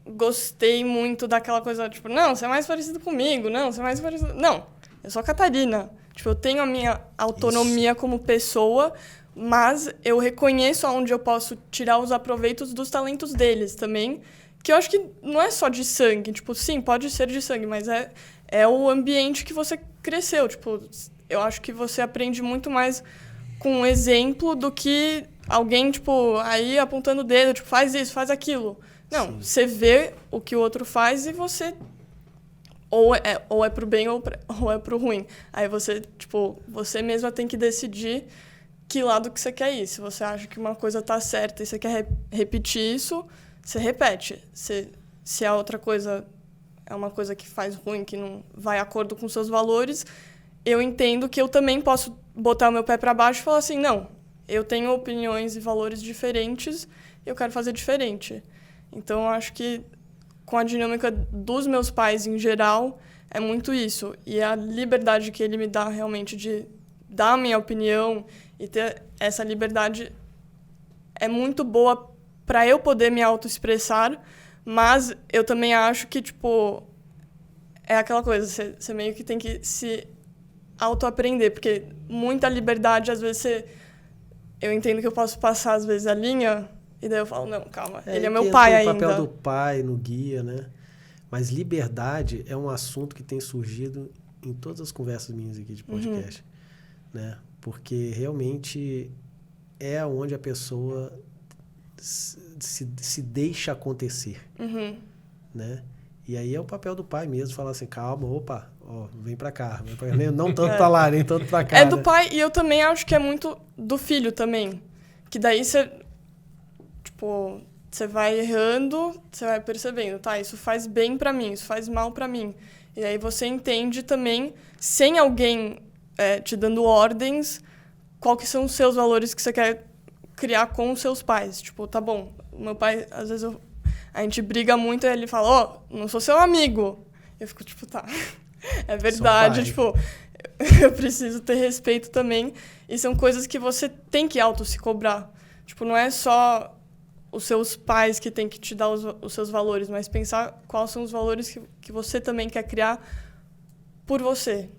gostei muito daquela coisa, tipo, não, você é mais parecido comigo, não, você é mais parecido... Não, eu sou a Catarina. Tipo, eu tenho a minha autonomia como pessoa, mas eu reconheço aonde eu posso tirar os aproveitos dos talentos deles também, que eu acho que não é só de sangue. Tipo, sim, pode ser de sangue, mas é o ambiente que você cresceu. Tipo, eu acho que você aprende muito mais com um exemplo do que alguém, tipo, aí apontando o dedo, tipo, faz isso, faz aquilo. Não, você vê o que o outro faz e você... Ou é pro bem ou é pro ruim. Aí você, tipo, você mesma tem que decidir que lado que você quer ir. Se você acha que uma coisa tá certa e você quer repetir isso, você repete. Se a outra coisa é uma coisa que faz ruim, que não vai de acordo com seus valores, eu entendo que eu também posso botar o meu pé para baixo e falar assim, não, eu tenho opiniões e valores diferentes e eu quero fazer diferente. Então, eu acho que com a dinâmica dos meus pais em geral, é muito isso. E a liberdade que ele me dá realmente de dar a minha opinião e ter essa liberdade é muito boa para eu poder me autoexpressar, mas eu também acho que, tipo, é aquela coisa, você meio que tem que se autoaprender, porque muita liberdade, às vezes, eu entendo que eu posso passar, às vezes, a linha... E daí eu falo, não, calma, ele é meu pai ainda. O papel do pai no guia, né? Mas liberdade é um assunto que tem surgido em todas as conversas minhas aqui de podcast, né? Porque realmente é onde a pessoa se deixa acontecer, né? E aí é o papel do pai mesmo, falar assim, calma, opa, vem pra cá. Não tanto pra lá, nem tanto pra cá. É do pai, e eu também acho que é muito do filho também. Que daí você você vai errando, você vai percebendo, tá, isso faz bem pra mim, isso faz mal pra mim. E aí você entende também, sem alguém te dando ordens, qual que são os seus valores que você quer criar com os seus pais. Tipo, tá bom, o meu pai, às vezes a gente briga muito e ele fala, não sou seu amigo. Eu fico tipo, tá, é verdade, tipo, eu preciso ter respeito também. E são coisas que você tem que se cobrar. Tipo, não é só os seus pais que têm que te dar os seus valores, mas pensar quais são os valores que você também quer criar por você.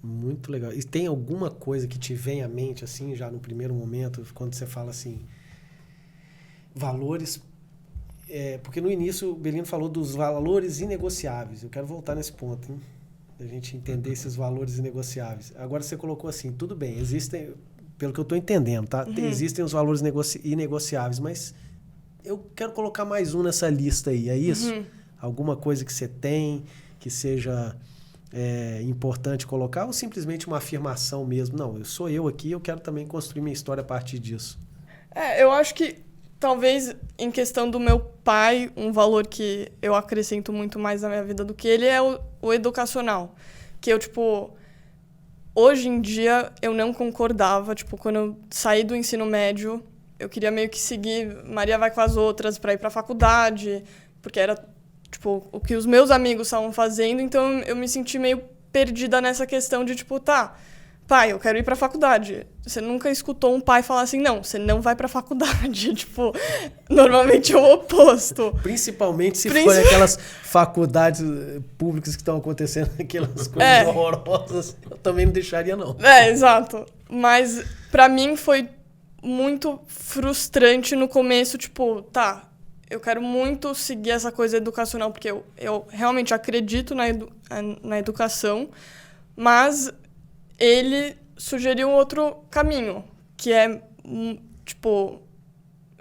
Muito legal. E tem alguma coisa que te vem à mente, assim, já no primeiro momento, quando você fala assim, valores... porque no início o Belino falou dos valores inegociáveis. Eu quero voltar nesse ponto, hein? A gente entender esses valores inegociáveis. Agora você colocou assim, tudo bem, existem... Pelo que eu estou entendendo, tá? Existem os valores inegociáveis, mas eu quero colocar mais um nessa lista aí, é isso? Alguma coisa que você tem, que seja importante colocar, ou simplesmente uma afirmação mesmo? Não, eu sou eu aqui, eu quero também construir minha história a partir disso. Eu acho que, talvez, em questão do meu pai, um valor que eu acrescento muito mais na minha vida do que ele é o educacional. Que eu, tipo... Hoje em dia, eu não concordava. Tipo, quando eu saí do ensino médio, eu queria meio que seguir Maria vai com as outras para ir para a faculdade, porque era, tipo, o que os meus amigos estavam fazendo. Então, eu me senti meio perdida nessa questão de, tipo, tá, pai, eu quero ir para a faculdade. Você nunca escutou um pai falar assim, não, você não vai para a faculdade. Tipo, normalmente é o oposto. Principalmente se for aquelas faculdades públicas que estão acontecendo, aquelas coisas horrorosas, eu também não deixaria, não. Exato. Mas pra mim foi muito frustrante no começo, tipo, tá, eu quero muito seguir essa coisa educacional, porque eu realmente acredito na educação, mas ele sugeriu um outro caminho, que é, tipo,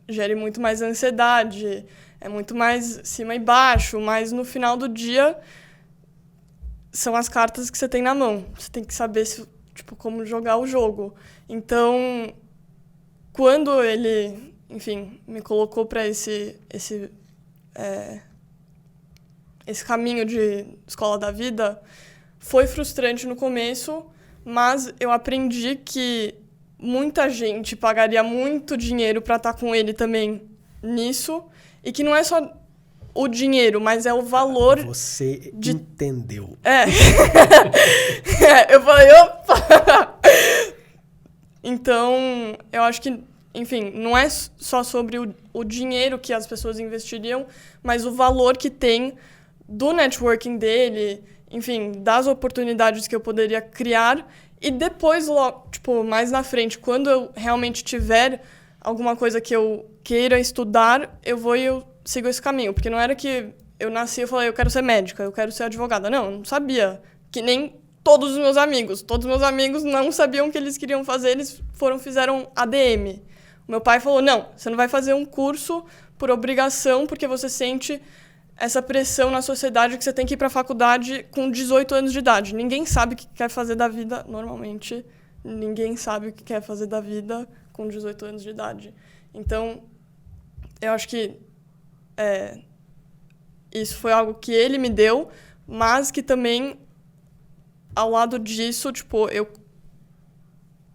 gere muito mais ansiedade, é muito mais cima e baixo, mas no final do dia são as cartas que você tem na mão. Você tem que saber como jogar o jogo. Então, quando ele, enfim, me colocou para esse caminho de escola da vida, foi frustrante no começo, mas eu aprendi que muita gente pagaria muito dinheiro para estar com ele também nisso, e que não é só o dinheiro, mas é o valor... Você entendeu. Eu falei, opa! Então, eu acho que, enfim, não é só sobre o dinheiro que as pessoas investiriam, mas o valor que tem do networking dele, enfim, das oportunidades que eu poderia criar. E depois, tipo, mais na frente, quando eu realmente tiver alguma coisa que eu queira estudar, eu vou e eu sigo esse caminho. Porque não era que eu nasci e falei, eu quero ser médica, eu quero ser advogada. Não, eu não sabia. Que nem todos os meus amigos. Todos os meus amigos não sabiam o que eles queriam fazer, eles fizeram ADM. O meu pai falou, não, você não vai fazer um curso por obrigação, porque você sente essa pressão na sociedade que você tem que ir para a faculdade com 18 anos de idade. Ninguém sabe o que quer fazer da vida, normalmente. Ninguém sabe o que quer fazer da vida com 18 anos de idade. Então, eu acho que isso foi algo que ele me deu, mas que também, ao lado disso, tipo, eu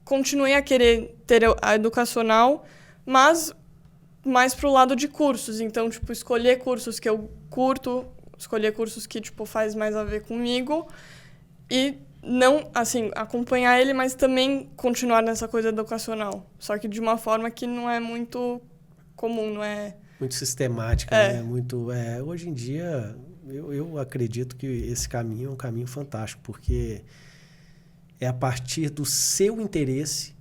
continuei a querer ter a educacional, mas mais pro lado de cursos. Então, tipo, escolher cursos que eu curto, escolher cursos que, tipo, faz mais a ver comigo e não, assim, acompanhar ele, mas também continuar nessa coisa educacional. Só que de uma forma que não é muito comum, não é... Muito sistemática, né? Muito, hoje em dia, eu acredito que esse caminho é um caminho fantástico, porque é a partir do seu interesse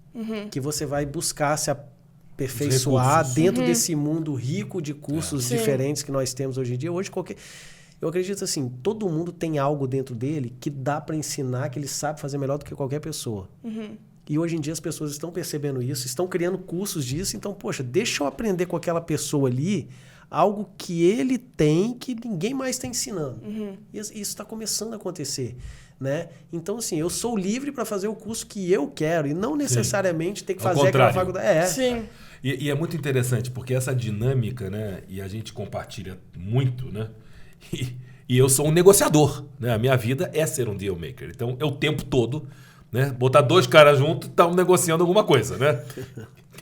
que você vai buscar se aperfeiçoar dentro desse mundo rico de cursos diferentes que nós temos hoje em dia. Hoje, eu acredito assim, todo mundo tem algo dentro dele que dá para ensinar, que ele sabe fazer melhor do que qualquer pessoa. E hoje em dia as pessoas estão percebendo isso, estão criando cursos disso. Então, poxa, deixa eu aprender com aquela pessoa ali algo que ele tem que ninguém mais está ensinando. E isso está começando a acontecer. Né? Então, assim, eu sou livre para fazer o curso que eu quero e não necessariamente ter que fazer aquela faculdade. Sim. E é muito interessante, porque essa dinâmica, né? E a gente compartilha muito, né? E eu sou um negociador, né? A minha vida é ser um deal maker. Então, o tempo todo, né? Botar dois caras juntos, estão negociando alguma coisa, né?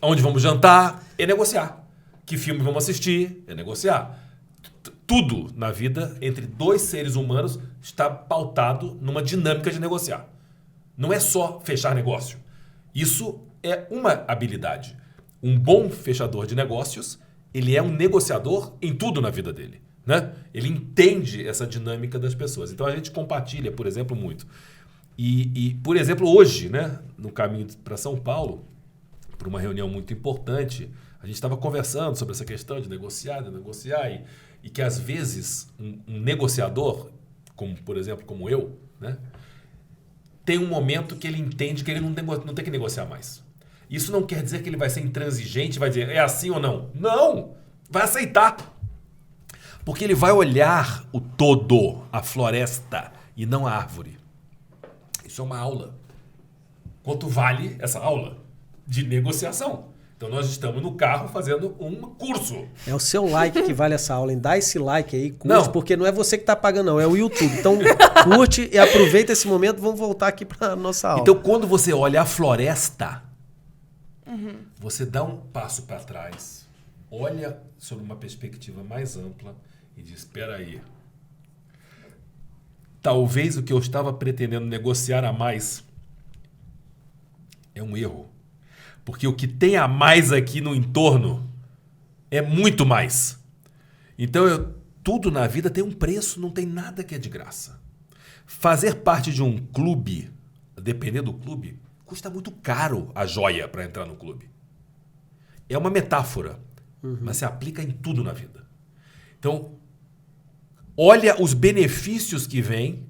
Onde vamos jantar é negociar. Que filme vamos assistir é negociar. Tudo na vida, entre dois seres humanos, está pautado numa dinâmica de negociar. Não é só fechar negócio. Isso é uma habilidade. Um bom fechador de negócios, ele é um negociador em tudo na vida dele. Né? Ele entende essa dinâmica das pessoas. Então a gente compartilha, por exemplo, muito. E por exemplo, hoje, né, no caminho para São Paulo, para uma reunião muito importante, a gente estava conversando sobre essa questão de negociar, e que às vezes um negociador, como por exemplo como eu, né, tem um momento que ele entende que ele não tem que negociar mais. Isso não quer dizer que ele vai ser intransigente, vai dizer é assim ou não. Não! Vai aceitar. Porque ele vai olhar o todo, a floresta, e não a árvore. Isso é uma aula. Quanto vale essa aula de negociação? Então nós estamos no carro fazendo um curso. É o seu like que vale essa aula, hein? Dá esse like aí, curte, porque não é você que está pagando, não, é o YouTube. Então curte e aproveita esse momento, vamos voltar aqui para a nossa aula. Então quando você olha a floresta, você dá um passo para trás, olha sob uma perspectiva mais ampla e diz, espera aí, talvez o que eu estava pretendendo negociar a mais é um erro. Porque o que tem a mais aqui no entorno é muito mais. Então, tudo na vida tem um preço, não tem nada que é de graça. Fazer parte de um clube, depender do clube, custa muito caro a joia para entrar no clube. É uma metáfora, mas se aplica em tudo na vida. Então, olha os benefícios que vêm,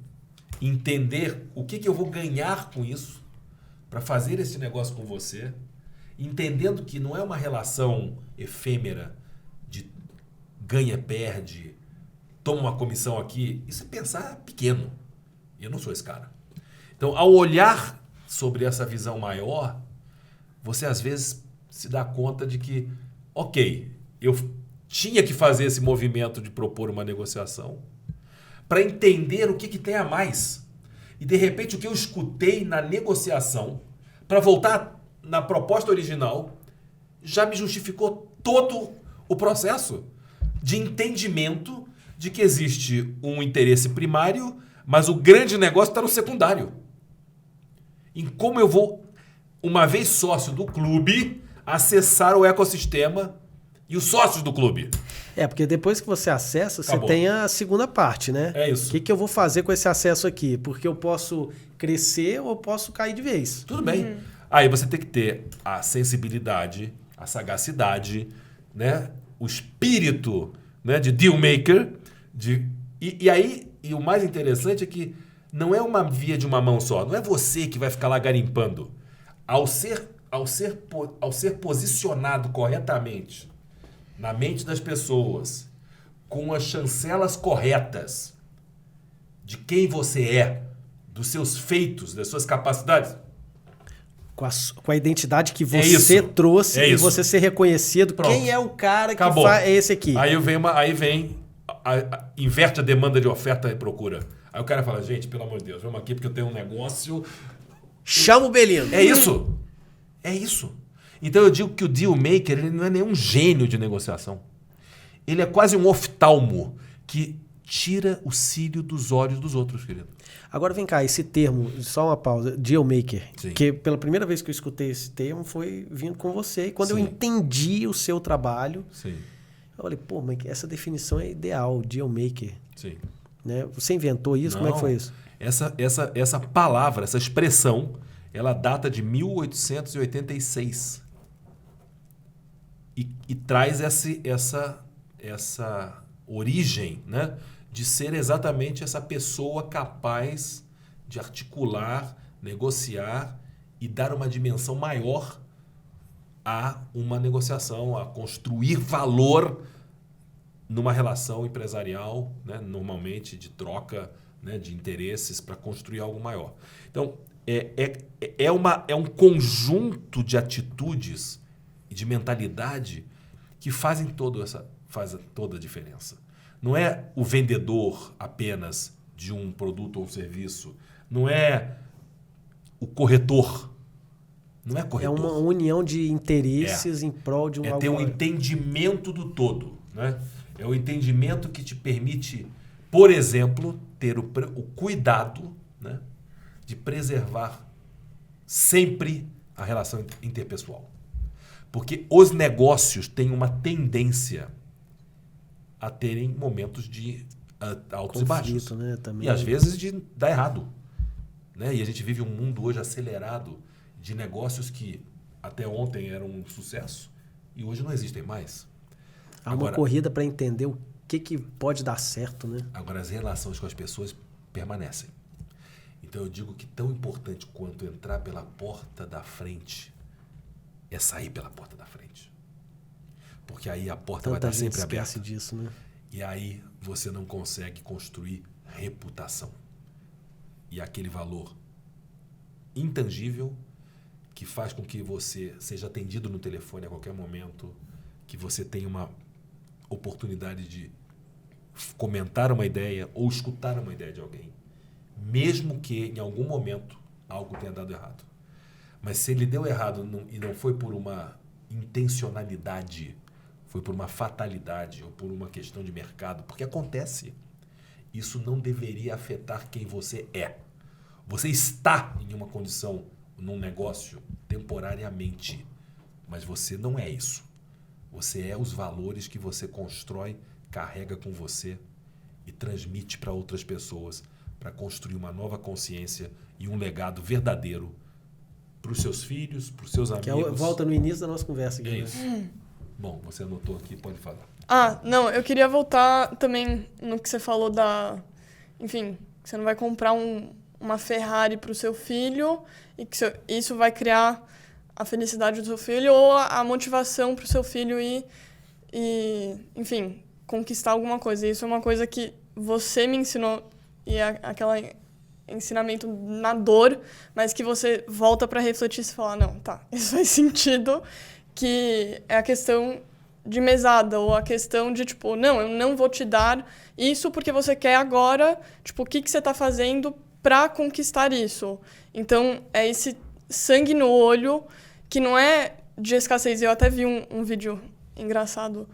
entender o que eu vou ganhar com isso para fazer esse negócio com você, entendendo que não é uma relação efêmera de ganha-perde, toma uma comissão aqui. Isso é pensar pequeno. Eu não sou esse cara. Então, ao olhar sobre essa visão maior, você às vezes se dá conta de que, ok, eu tinha que fazer esse movimento de propor uma negociação para entender o que tem a mais. E, de repente, o que eu escutei na negociação, para voltar na proposta original, já me justificou todo o processo de entendimento de que existe um interesse primário, mas o grande negócio está no secundário. Em como eu vou, uma vez sócio do clube, acessar o ecossistema e os sócios do clube. Porque depois que você acessa, Acabou. você tem a segunda parte, né? É isso. O que eu vou fazer com esse acesso aqui? Porque eu posso crescer ou eu posso cair de vez. Tudo bem. Aí você tem que ter a sensibilidade, a sagacidade, né? O espírito, né? De deal maker. E o mais interessante é que não é uma via de uma mão só. Não é você que vai ficar lá garimpando. Ao ser posicionado corretamente na mente das pessoas, com as chancelas corretas de quem você é, dos seus feitos, das suas capacidades, Com a identidade que você trouxe e você ser reconhecido. Pronto. Quem é o cara que Acabou. é esse aqui? Aí vem inverte a demanda de oferta e procura. Aí o cara fala, gente, pelo amor de Deus, vamos aqui porque eu tenho um negócio. Chama o Belino. É isso. É isso. Então eu digo que o deal maker ele não é nenhum gênio de negociação. Ele é quase um oftalmo que tira o cílio dos olhos dos outros, querido. Agora vem cá, esse termo, só uma pausa, deal maker. Sim. Que pela primeira vez que eu escutei esse termo foi vindo com você. E quando eu Sim. entendi o seu trabalho, Sim. eu falei, pô, mas essa definição é ideal, deal maker. Sim. Né? Você inventou isso? Como é que foi isso? Essa palavra, essa expressão, ela data de 1886. E traz essa origem, né, de ser exatamente essa pessoa capaz de articular, negociar e dar uma dimensão maior a uma negociação, a construir valor numa relação empresarial, né, normalmente de troca, né, de interesses para construir algo maior. Então, é um conjunto de atitudes e de mentalidade que faz toda a diferença. Não é o vendedor apenas de um produto ou serviço, não é o corretor. Não é corretor. É uma união de interesses em prol de um algo ter um maior. entendimento do todo, né? É o entendimento que te permite, por exemplo, ter o cuidado, né, de preservar sempre a relação interpessoal. Porque os negócios têm uma tendência a terem momentos de altos e baixos. Né, também. E às vezes de dar errado. Né? E a gente vive um mundo hoje acelerado de negócios que até ontem eram um sucesso e hoje não existem mais. Há uma corrida para entender o que pode dar certo, né? Agora, as relações com as pessoas permanecem. Então, eu digo que tão importante quanto entrar pela porta da frente é sair pela porta da frente. Porque aí a porta vai estar sempre aberta. Esquece disso, né? E aí você não consegue construir reputação. E aquele valor intangível que faz com que você seja atendido no telefone a qualquer momento, que você tenha uma oportunidade de comentar uma ideia ou escutar uma ideia de alguém, mesmo que em algum momento algo tenha dado errado. Mas se ele deu errado e não foi por uma intencionalidade, foi por uma fatalidade ou por uma questão de mercado, porque acontece, isso não deveria afetar quem você é. Você está em uma condição, num negócio, temporariamente, mas você não é isso. Você é os valores que você constrói, carrega com você e transmite para outras pessoas para construir uma nova consciência e um legado verdadeiro para os seus filhos, para os seus amigos. Volta no início da nossa conversa aqui. É isso. Bom, você anotou aqui, pode falar. Não, eu queria voltar também no que você falou enfim, que você não vai comprar uma Ferrari para o seu filho e que isso vai criar a felicidade do seu filho ou a motivação para o seu filho e, enfim, conquistar alguma coisa. Isso é uma coisa que você me ensinou e é aquele ensinamento na dor, mas que você volta para refletir e falar, não, tá, isso faz sentido, que é a questão de mesada ou a questão de, tipo, não, eu não vou te dar isso porque você quer agora, tipo, o que você está fazendo para conquistar isso? Então, é esse sangue no olho que não é de escassez. Eu até vi um vídeo engraçado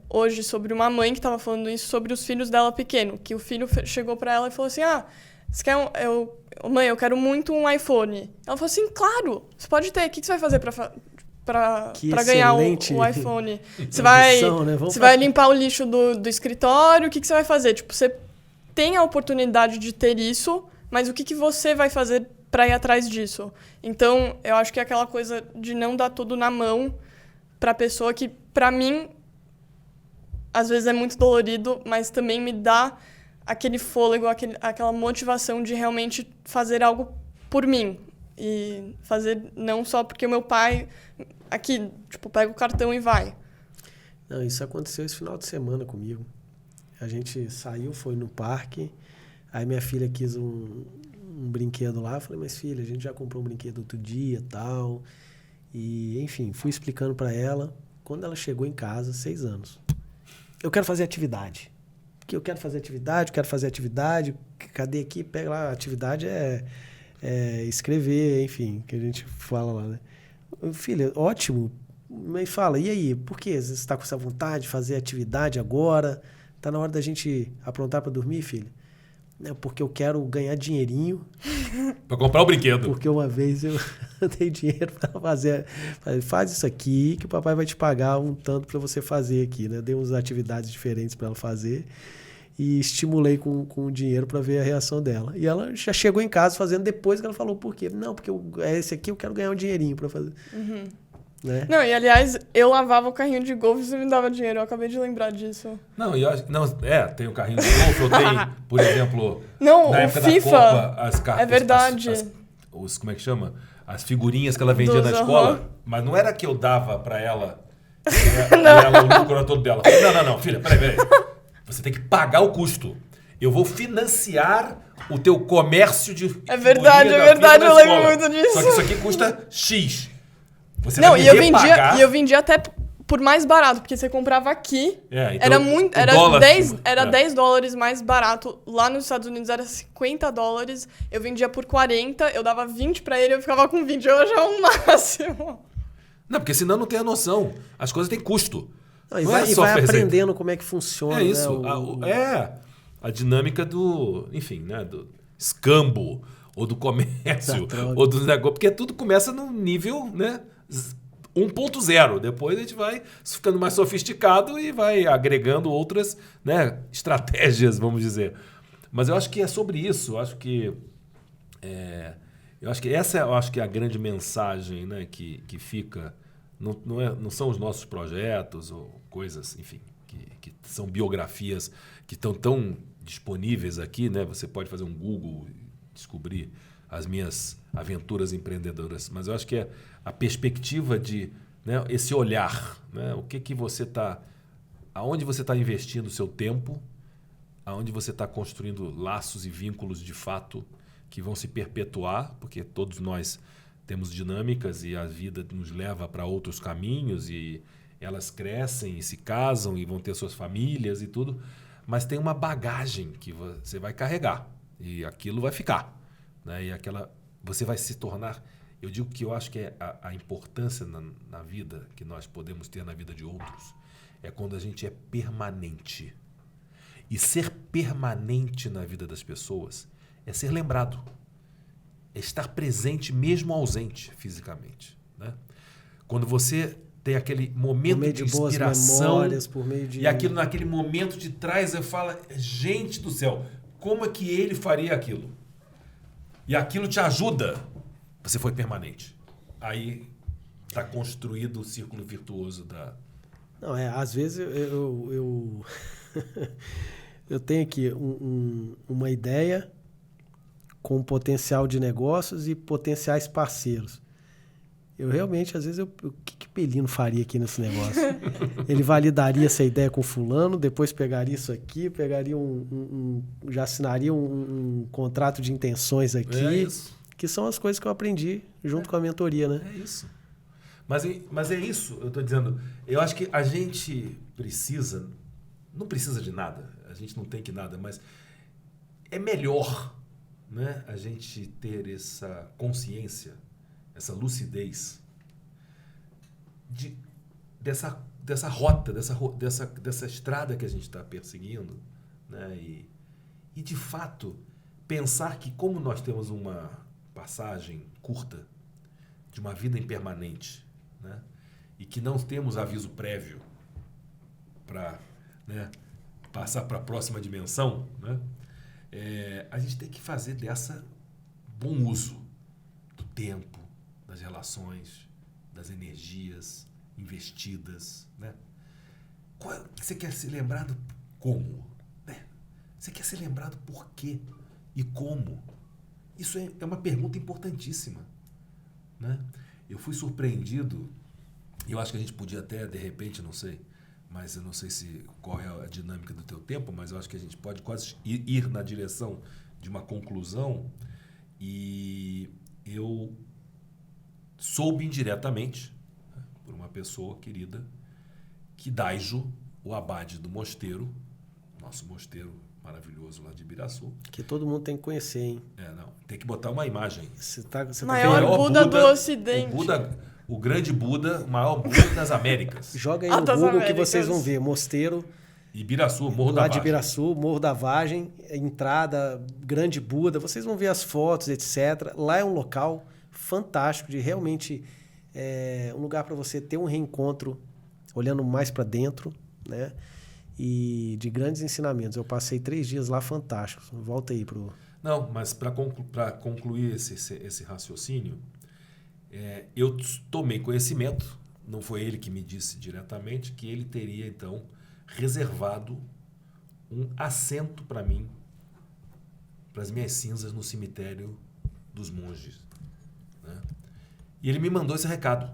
hoje sobre uma mãe que estava falando isso sobre os filhos dela pequeno, que o filho chegou para ela e falou assim, você quer mãe, eu quero muito um iPhone. Ela falou assim, claro, você pode ter, o que você vai fazer para ganhar o iPhone? Você vai limpar o lixo do escritório, o que você vai fazer? Tipo, você tem a oportunidade de ter isso, mas o que você vai fazer para ir atrás disso? Então, eu acho que é aquela coisa de não dar tudo na mão para a pessoa que, para mim, às vezes é muito dolorido, mas também me dá aquele fôlego, aquela motivação de realmente fazer algo por mim. E fazer não só porque o meu pai, aqui, tipo, pega o cartão e vai. Não, isso aconteceu esse final de semana comigo. A gente saiu, foi no parque, aí minha filha quis um brinquedo lá, eu falei, mas filha, a gente já comprou um brinquedo outro dia e tal. E, enfim, fui explicando para ela. Quando ela chegou em casa, 6 anos, eu quero fazer atividade. Porque eu quero fazer atividade, cadê aqui? Pega lá, atividade é escrever, enfim, que a gente fala lá, né? Filha, ótimo, mas fala, e aí, por que você está com essa vontade de fazer atividade agora? Tá na hora da gente aprontar para dormir, filha? É porque eu quero ganhar dinheirinho. Para comprar o brinquedo. Porque uma vez eu dei dinheiro para fazer. Faz isso aqui que o papai vai te pagar um tanto para você fazer aqui, né? Dei umas atividades diferentes para ela fazer e estimulei com o dinheiro para ver a reação dela. E ela já chegou em casa fazendo depois que ela falou por quê. Não, porque esse aqui eu quero ganhar um dinheirinho para fazer. Uhum. Né? Não, e aliás, eu lavava o carrinho de golfe e você me dava dinheiro. Eu acabei de lembrar disso. Não, tem o carrinho de golfe, eu tenho, por exemplo, não, na época FIFA, da Copa, as cartas. É verdade. Como é que chama? As figurinhas que ela vendia na escola. Mas não era que eu dava para ela E ela, o lucro era todo dela. Eu falei, não, filha, peraí. Você tem que pagar o custo. Eu vou financiar o teu comércio de... É verdade, eu lembro muito disso. Só que isso aqui custa X. Você Não, vai me e eu vendia até por mais barato, porque você comprava aqui, então, era 10 dólares mais barato. Lá nos Estados Unidos era 50 dólares, eu vendia por 40, eu dava 20 pra ele, eu ficava com 20, eu achava o máximo. Não, porque senão não tem a noção. As coisas têm custo. Não, e vai aprendendo como é que funciona. É isso. Né? A dinâmica do, enfim, né, do escambo, ou do comércio, ou do negócio. Porque tudo começa no nível, né, 1.0. Depois a gente vai ficando mais sofisticado e vai agregando outras, né, estratégias, vamos dizer. Mas eu acho que é sobre isso. Eu acho que essa é a grande mensagem, né, que fica. Não são os nossos projetos ou coisas, enfim, que são biografias que estão tão disponíveis aqui, né? Você pode fazer um Google e descobrir as minhas aventuras empreendedoras. Mas eu acho que é a perspectiva de, né, esse olhar, né? O que você está, aonde você está investindo o seu tempo, aonde você está construindo laços e vínculos de fato que vão se perpetuar, porque todos nós temos dinâmicas e a vida nos leva para outros caminhos e elas crescem e se casam e vão ter suas famílias e tudo, mas tem uma bagagem que você vai carregar e aquilo vai ficar, né? E você vai se tornar... Eu digo que eu acho que a importância na vida que nós podemos ter na vida de outros é quando a gente é permanente. E ser permanente na vida das pessoas é ser lembrado. É estar presente mesmo ausente fisicamente, né? Quando você tem aquele momento de inspiração memórias, por meio de... e aquilo naquele momento de trás eu falo, gente do céu, como é que ele faria aquilo? E aquilo te ajuda. Você foi permanente. Aí está construído o círculo virtuoso da... Não, às vezes eu tenho aqui uma ideia com potencial de negócios e potenciais parceiros. Eu realmente, às vezes, o que Belino faria aqui nesse negócio? Ele validaria essa ideia com fulano, depois pegaria isso aqui, já assinaria um contrato de intenções aqui, que são as coisas que eu aprendi junto com a mentoria, né? É isso. Mas é isso, eu estou dizendo. Eu acho que a gente precisa, não precisa de nada, a gente não tem que nada, mas é melhor, né, a gente ter essa consciência, essa lucidez dessa rota, dessa estrada que a gente está perseguindo, né, e de fato pensar que como nós temos uma passagem curta de uma vida impermanente, né, e que não temos aviso prévio para, né, passar para a próxima dimensão, né, a gente tem que fazer dessa bom uso do tempo, das relações, das energias investidas, né? Você quer ser lembrado como? Né? Você quer ser lembrado por quê e como? Isso é uma pergunta importantíssima, né? Eu fui surpreendido, eu acho que a gente podia até, de repente, não sei, mas eu não sei qual é a dinâmica do teu tempo, mas eu acho que a gente pode quase ir na direção de uma conclusão. E eu soube indiretamente, né, por uma pessoa querida, que Daijo, o abade do mosteiro, nosso mosteiro maravilhoso lá de Ibiraçu. Que todo mundo tem que conhecer, hein? Não, tem que botar uma imagem. Maior Buda do Ocidente. O grande Buda, o maior Buda das Américas. Joga aí no Google que vocês vão ver. Mosteiro. Ibiraçu, Morro da Vagem. Lá de Ibiraçu, Morro da Vagem, entrada, grande Buda. Vocês vão ver as fotos, etc. Lá é um local fantástico, de realmente um lugar para você ter um reencontro, olhando mais para dentro, né? E de grandes ensinamentos. Eu passei 3 dias lá fantásticos. Volta aí pro... Não, mas para concluir esse raciocínio, eu tomei conhecimento, não foi ele que me disse diretamente, que ele teria, então, reservado um assento para mim, para as minhas cinzas no cemitério dos monges, né? E ele me mandou esse recado.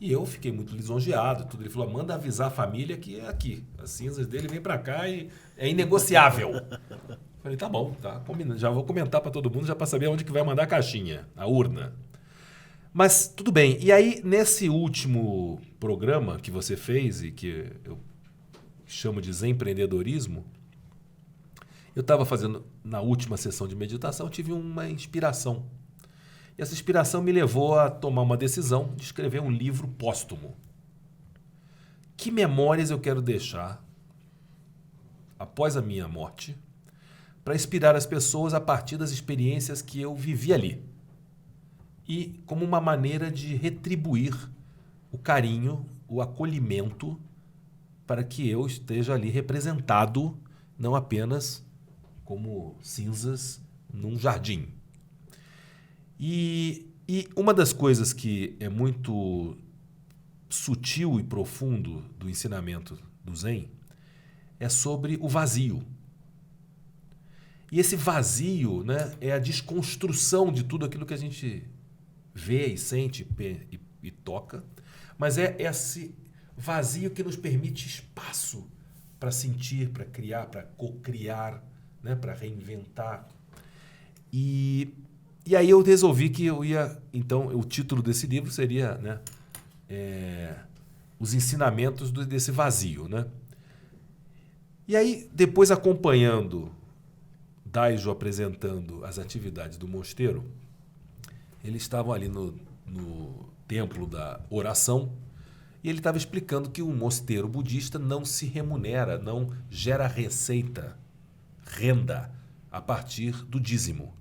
E eu fiquei muito lisonjeado. Tudo. Ele falou, manda avisar a família que é aqui. As cinzas dele vêm para cá e é inegociável. Falei, tá bom, tá combinado. Já vou comentar para todo mundo, já para saber onde que vai mandar a caixinha, a urna. Mas tudo bem. E aí, nesse último programa que você fez e que eu chamo de Zen Empreendedorismo, eu estava fazendo, na última sessão de meditação, eu tive uma inspiração. E essa inspiração me levou a tomar uma decisão de escrever um livro póstumo. Que memórias eu quero deixar após a minha morte para inspirar as pessoas a partir das experiências que eu vivi ali? E como uma maneira de retribuir o carinho, o acolhimento, para que eu esteja ali representado, não apenas como cinzas num jardim. E uma das coisas que é muito sutil e profundo do ensinamento do Zen é sobre o vazio. E esse vazio, né, é a desconstrução de tudo aquilo que a gente vê e sente e toca, mas é esse vazio que nos permite espaço para sentir, para criar, para co-criar, né, para reinventar. E aí eu resolvi que eu ia... Então, o título desse livro seria, né, Os Ensinamentos desse Vazio. Né? E aí, depois acompanhando Daijo apresentando as atividades do mosteiro, eles estavam ali no templo da oração e ele estava explicando que o mosteiro budista não se remunera, não gera receita, renda, a partir do dízimo.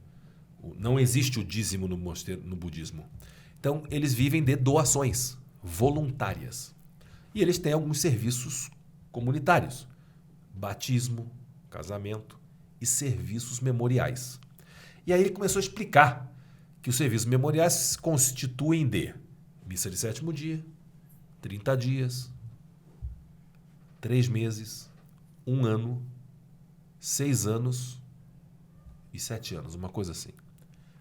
Não existe o dízimo no mosteiro, no budismo. Então, eles vivem de doações voluntárias. E eles têm alguns serviços comunitários. Batismo, casamento e serviços memoriais. E aí ele começou a explicar que os serviços memoriais se constituem de missa de sétimo dia, 30 dias, 3 meses, 1 ano, 6 anos e 7 anos, uma coisa assim.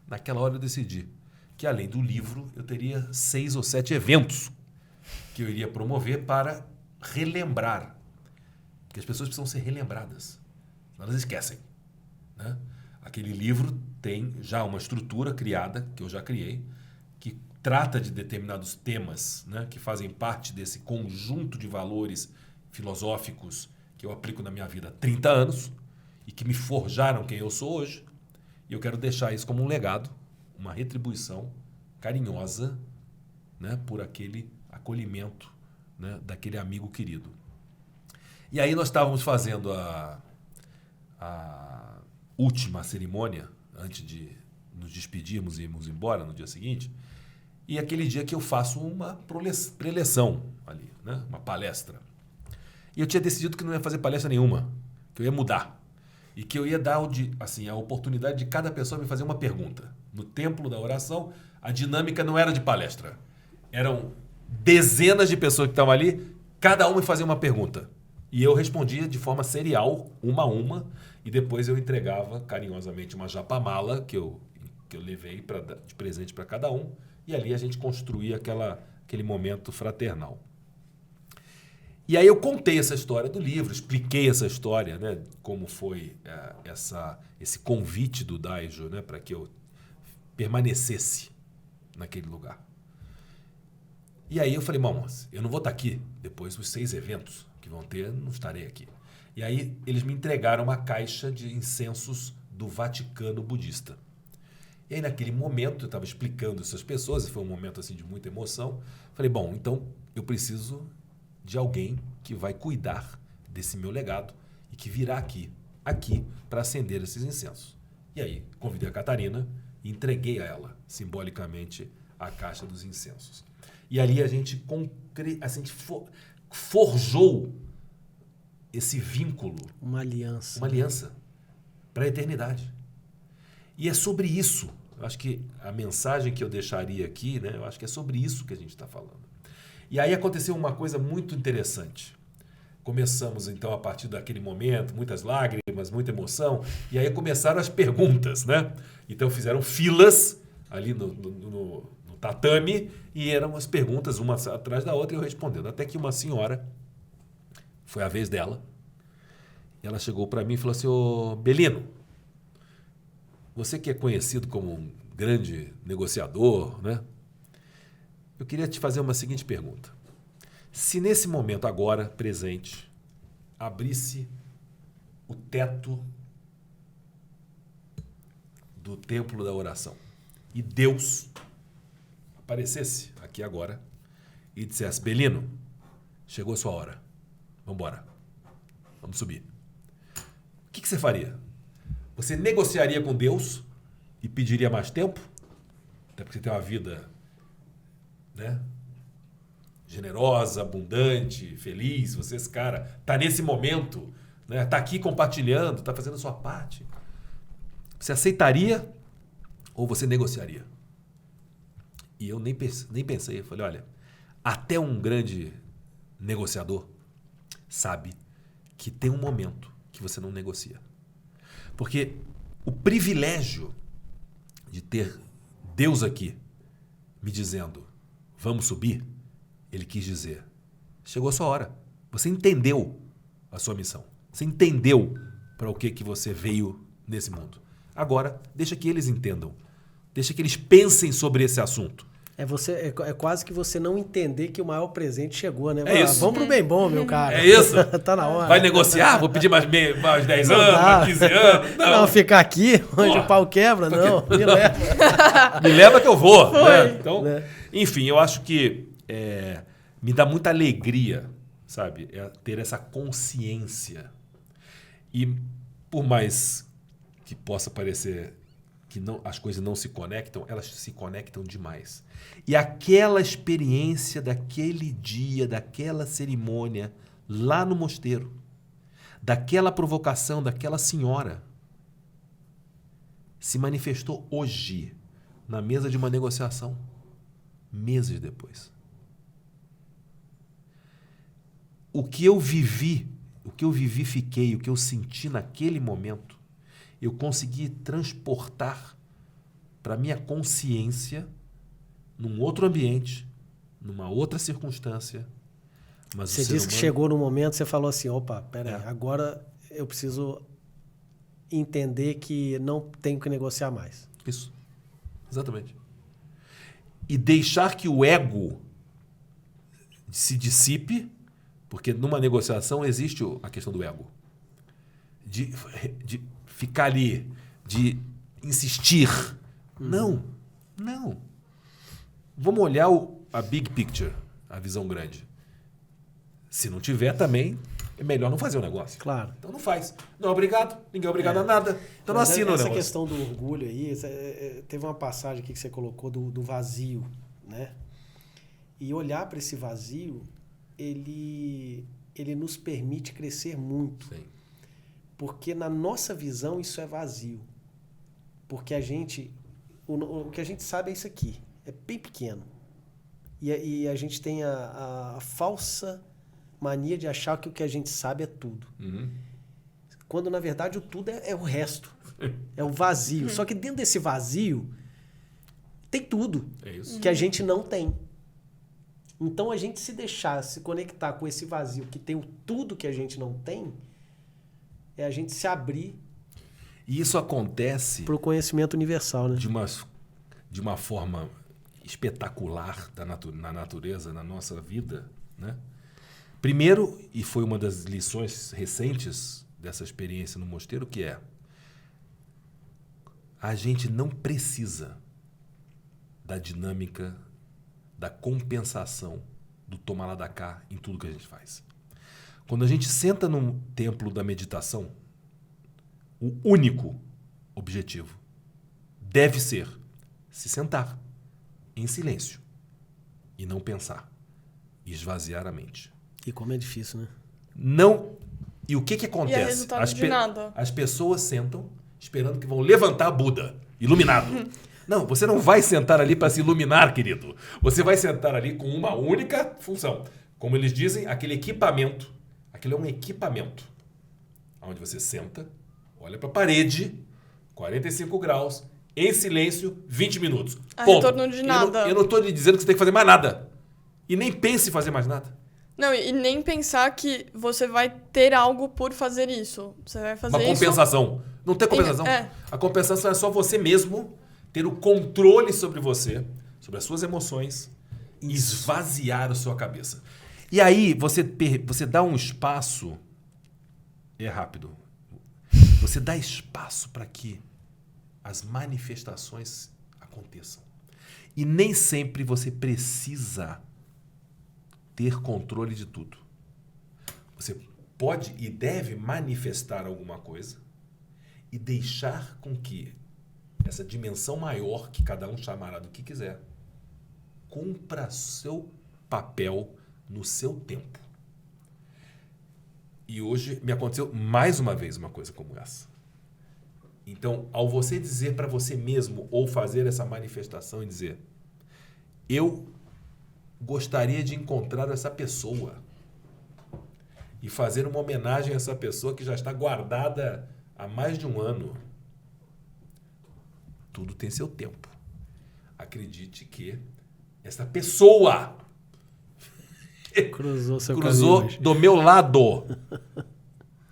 Naquela hora eu decidi que, além do livro, eu teria 6 ou 7 eventos que eu iria promover para relembrar. Porque as pessoas precisam ser relembradas. Elas esquecem. Né? Aquele livro tem já uma estrutura criada, que eu já criei, que trata de determinados temas, né, que fazem parte desse conjunto de valores filosóficos que eu aplico na minha vida há 30 anos e que me forjaram quem eu sou hoje. E eu quero deixar isso como um legado, uma retribuição carinhosa, né, por aquele acolhimento, né, daquele amigo querido. E aí nós estávamos fazendo a última cerimônia, antes de nos despedirmos e irmos embora no dia seguinte, e aquele dia que eu faço uma preleção ali, né, uma palestra. E eu tinha decidido que não ia fazer palestra nenhuma, que eu ia mudar. E que eu ia dar assim, a oportunidade de cada pessoa me fazer uma pergunta. No templo da oração, a dinâmica não era de palestra. Eram dezenas de pessoas que estavam ali, cada uma me fazia uma pergunta. E eu respondia de forma serial, uma a uma, e depois eu entregava carinhosamente uma japamala que eu levei de presente para cada um, e ali a gente construía aquele momento fraternal. E aí eu contei essa história do livro, expliquei essa história, né, como foi esse convite do Daijo, né, para que eu permanecesse naquele lugar. E aí eu falei, mas eu não vou estar aqui depois dos 6 eventos que vão ter, não estarei aqui. E aí eles me entregaram uma caixa de incensos do Vaticano budista. E aí naquele momento eu estava explicando isso às pessoas, e foi um momento assim de muita emoção. Falei, então eu preciso de alguém que vai cuidar desse meu legado e que virá aqui para acender esses incensos. E aí convidei a Catarina e entreguei a ela, simbolicamente, a caixa dos incensos. E ali a gente forjou esse vínculo. Uma aliança. Uma aliança para a eternidade. E é sobre isso. Eu acho que a mensagem que eu deixaria aqui, né, eu acho que é sobre isso que a gente está falando. E aí aconteceu uma coisa muito interessante. Começamos, então, a partir daquele momento, muitas lágrimas, muita emoção, e aí começaram as perguntas, né? Então fizeram filas ali no tatame e eram as perguntas uma atrás da outra e eu respondendo. Até que uma senhora, foi a vez dela, e ela chegou para mim e falou assim, ô Belino, você que é conhecido como um grande negociador, né? Eu queria te fazer uma seguinte pergunta. Se nesse momento agora, presente, abrisse o teto do templo da oração e Deus aparecesse aqui agora e dissesse, Belino, chegou a sua hora, vamos embora, vamos subir. O que você faria? Você negociaria com Deus e pediria mais tempo? Até porque você tem uma vida, né, generosa, abundante, feliz, você esse cara está nesse momento, né, está aqui compartilhando, está fazendo a sua parte. Você aceitaria ou você negociaria? E eu nem pensei. Eu falei, olha, até um grande negociador sabe que tem um momento que você não negocia. Porque o privilégio de ter Deus aqui me dizendo, vamos subir, ele quis dizer, chegou a sua hora. Você entendeu a sua missão. Você entendeu para o que você veio nesse mundo. Agora, deixa que eles entendam. Deixa que eles pensem sobre esse assunto. É quase que você não entender que o maior presente chegou, né? É isso. Vamos pro bem bom, meu cara. É isso. Tá na hora. Vai negociar? Vou pedir mais 10 Não anos, dá. mais 15 anos. Não, ficar aqui onde Porra. o pau quebra, não. Me leva. Me leva que eu vou. Né? Então, Né? enfim, eu acho que me dá muita alegria, sabe? Ter essa consciência. E por mais que possa parecer que as coisas não se conectam, elas se conectam demais. E aquela experiência daquele dia, daquela cerimônia lá no mosteiro, daquela provocação daquela senhora, se manifestou hoje na mesa de uma negociação, meses depois. O que eu vivifiquei, o que eu senti naquele momento, eu consegui transportar para a minha consciência num outro ambiente, numa outra circunstância. Mas Você disse que chegou no momento, você falou assim, opa, peraí, agora eu preciso entender que não tenho que negociar mais. Isso, exatamente. E deixar que o ego se dissipe, porque numa negociação existe a questão do ego. De ficar ali, de insistir. Não. Vamos olhar a big picture, a visão grande. Se não tiver também, é melhor não fazer o negócio. Claro. Então não faz. Não, obrigado. Ninguém é obrigado a nada. Então não Mas assina o essa negócio. questão do orgulho aí, teve uma passagem aqui que você colocou do vazio, né? E olhar para esse vazio, ele nos permite crescer muito. Sim. Porque na nossa visão isso é vazio. Porque o que a gente sabe é isso aqui. É bem pequeno. E a gente tem a falsa mania de achar que o que a gente sabe é tudo. Uhum. Quando, na verdade, o tudo é o resto. É o vazio. Só que dentro desse vazio tem tudo É isso. que a gente não tem. Então, a gente se deixar se conectar com esse vazio que tem o tudo que a gente não tem, é a gente se abrir E isso acontece para o conhecimento universal, né? de uma forma espetacular na natureza, na nossa vida, né? Primeiro, e foi uma das lições recentes dessa experiência no mosteiro, que é a gente não precisa da dinâmica, da compensação, do tomar lá da cá em tudo que a gente faz. Quando a gente senta num templo da meditação, o único objetivo deve ser se sentar em silêncio e não pensar, esvaziar a mente. E como é difícil, né? Não. E o que acontece? E é resultado de nada. As pessoas sentam esperando que vão levantar Buda, iluminado. Não, você não vai sentar ali para se iluminar, querido. Você vai sentar ali com uma única função. Como eles dizem, aquele equipamento. Aquilo é um equipamento. Onde você senta, olha para a parede, 45 graus, em silêncio, 20 minutos. A Ponto. retorno de nada. Eu não tô lhe dizendo que você tem que fazer mais nada. E nem pense em fazer mais nada. Não, e nem pensar que você vai ter algo por fazer isso. Você vai fazer Uma isso... compensação. Não tem compensação. É. A compensação é só você mesmo ter o controle sobre você, sobre as suas emoções, e esvaziar a sua cabeça. E aí você dá um espaço... É rápido. Você dá espaço para que as manifestações aconteçam. E nem sempre você precisa ter controle de tudo. Você pode e deve manifestar alguma coisa e deixar com que essa dimensão maior, que cada um chamará do que quiser, cumpra seu papel no seu tempo. E hoje me aconteceu mais uma vez uma coisa como essa. Então, ao você dizer para você mesmo ou fazer essa manifestação e dizer: eu gostaria de encontrar essa pessoa e fazer uma homenagem a essa pessoa que já está guardada há mais de um ano. Tudo tem seu tempo. Acredite que essa pessoa cruzou do meu lado.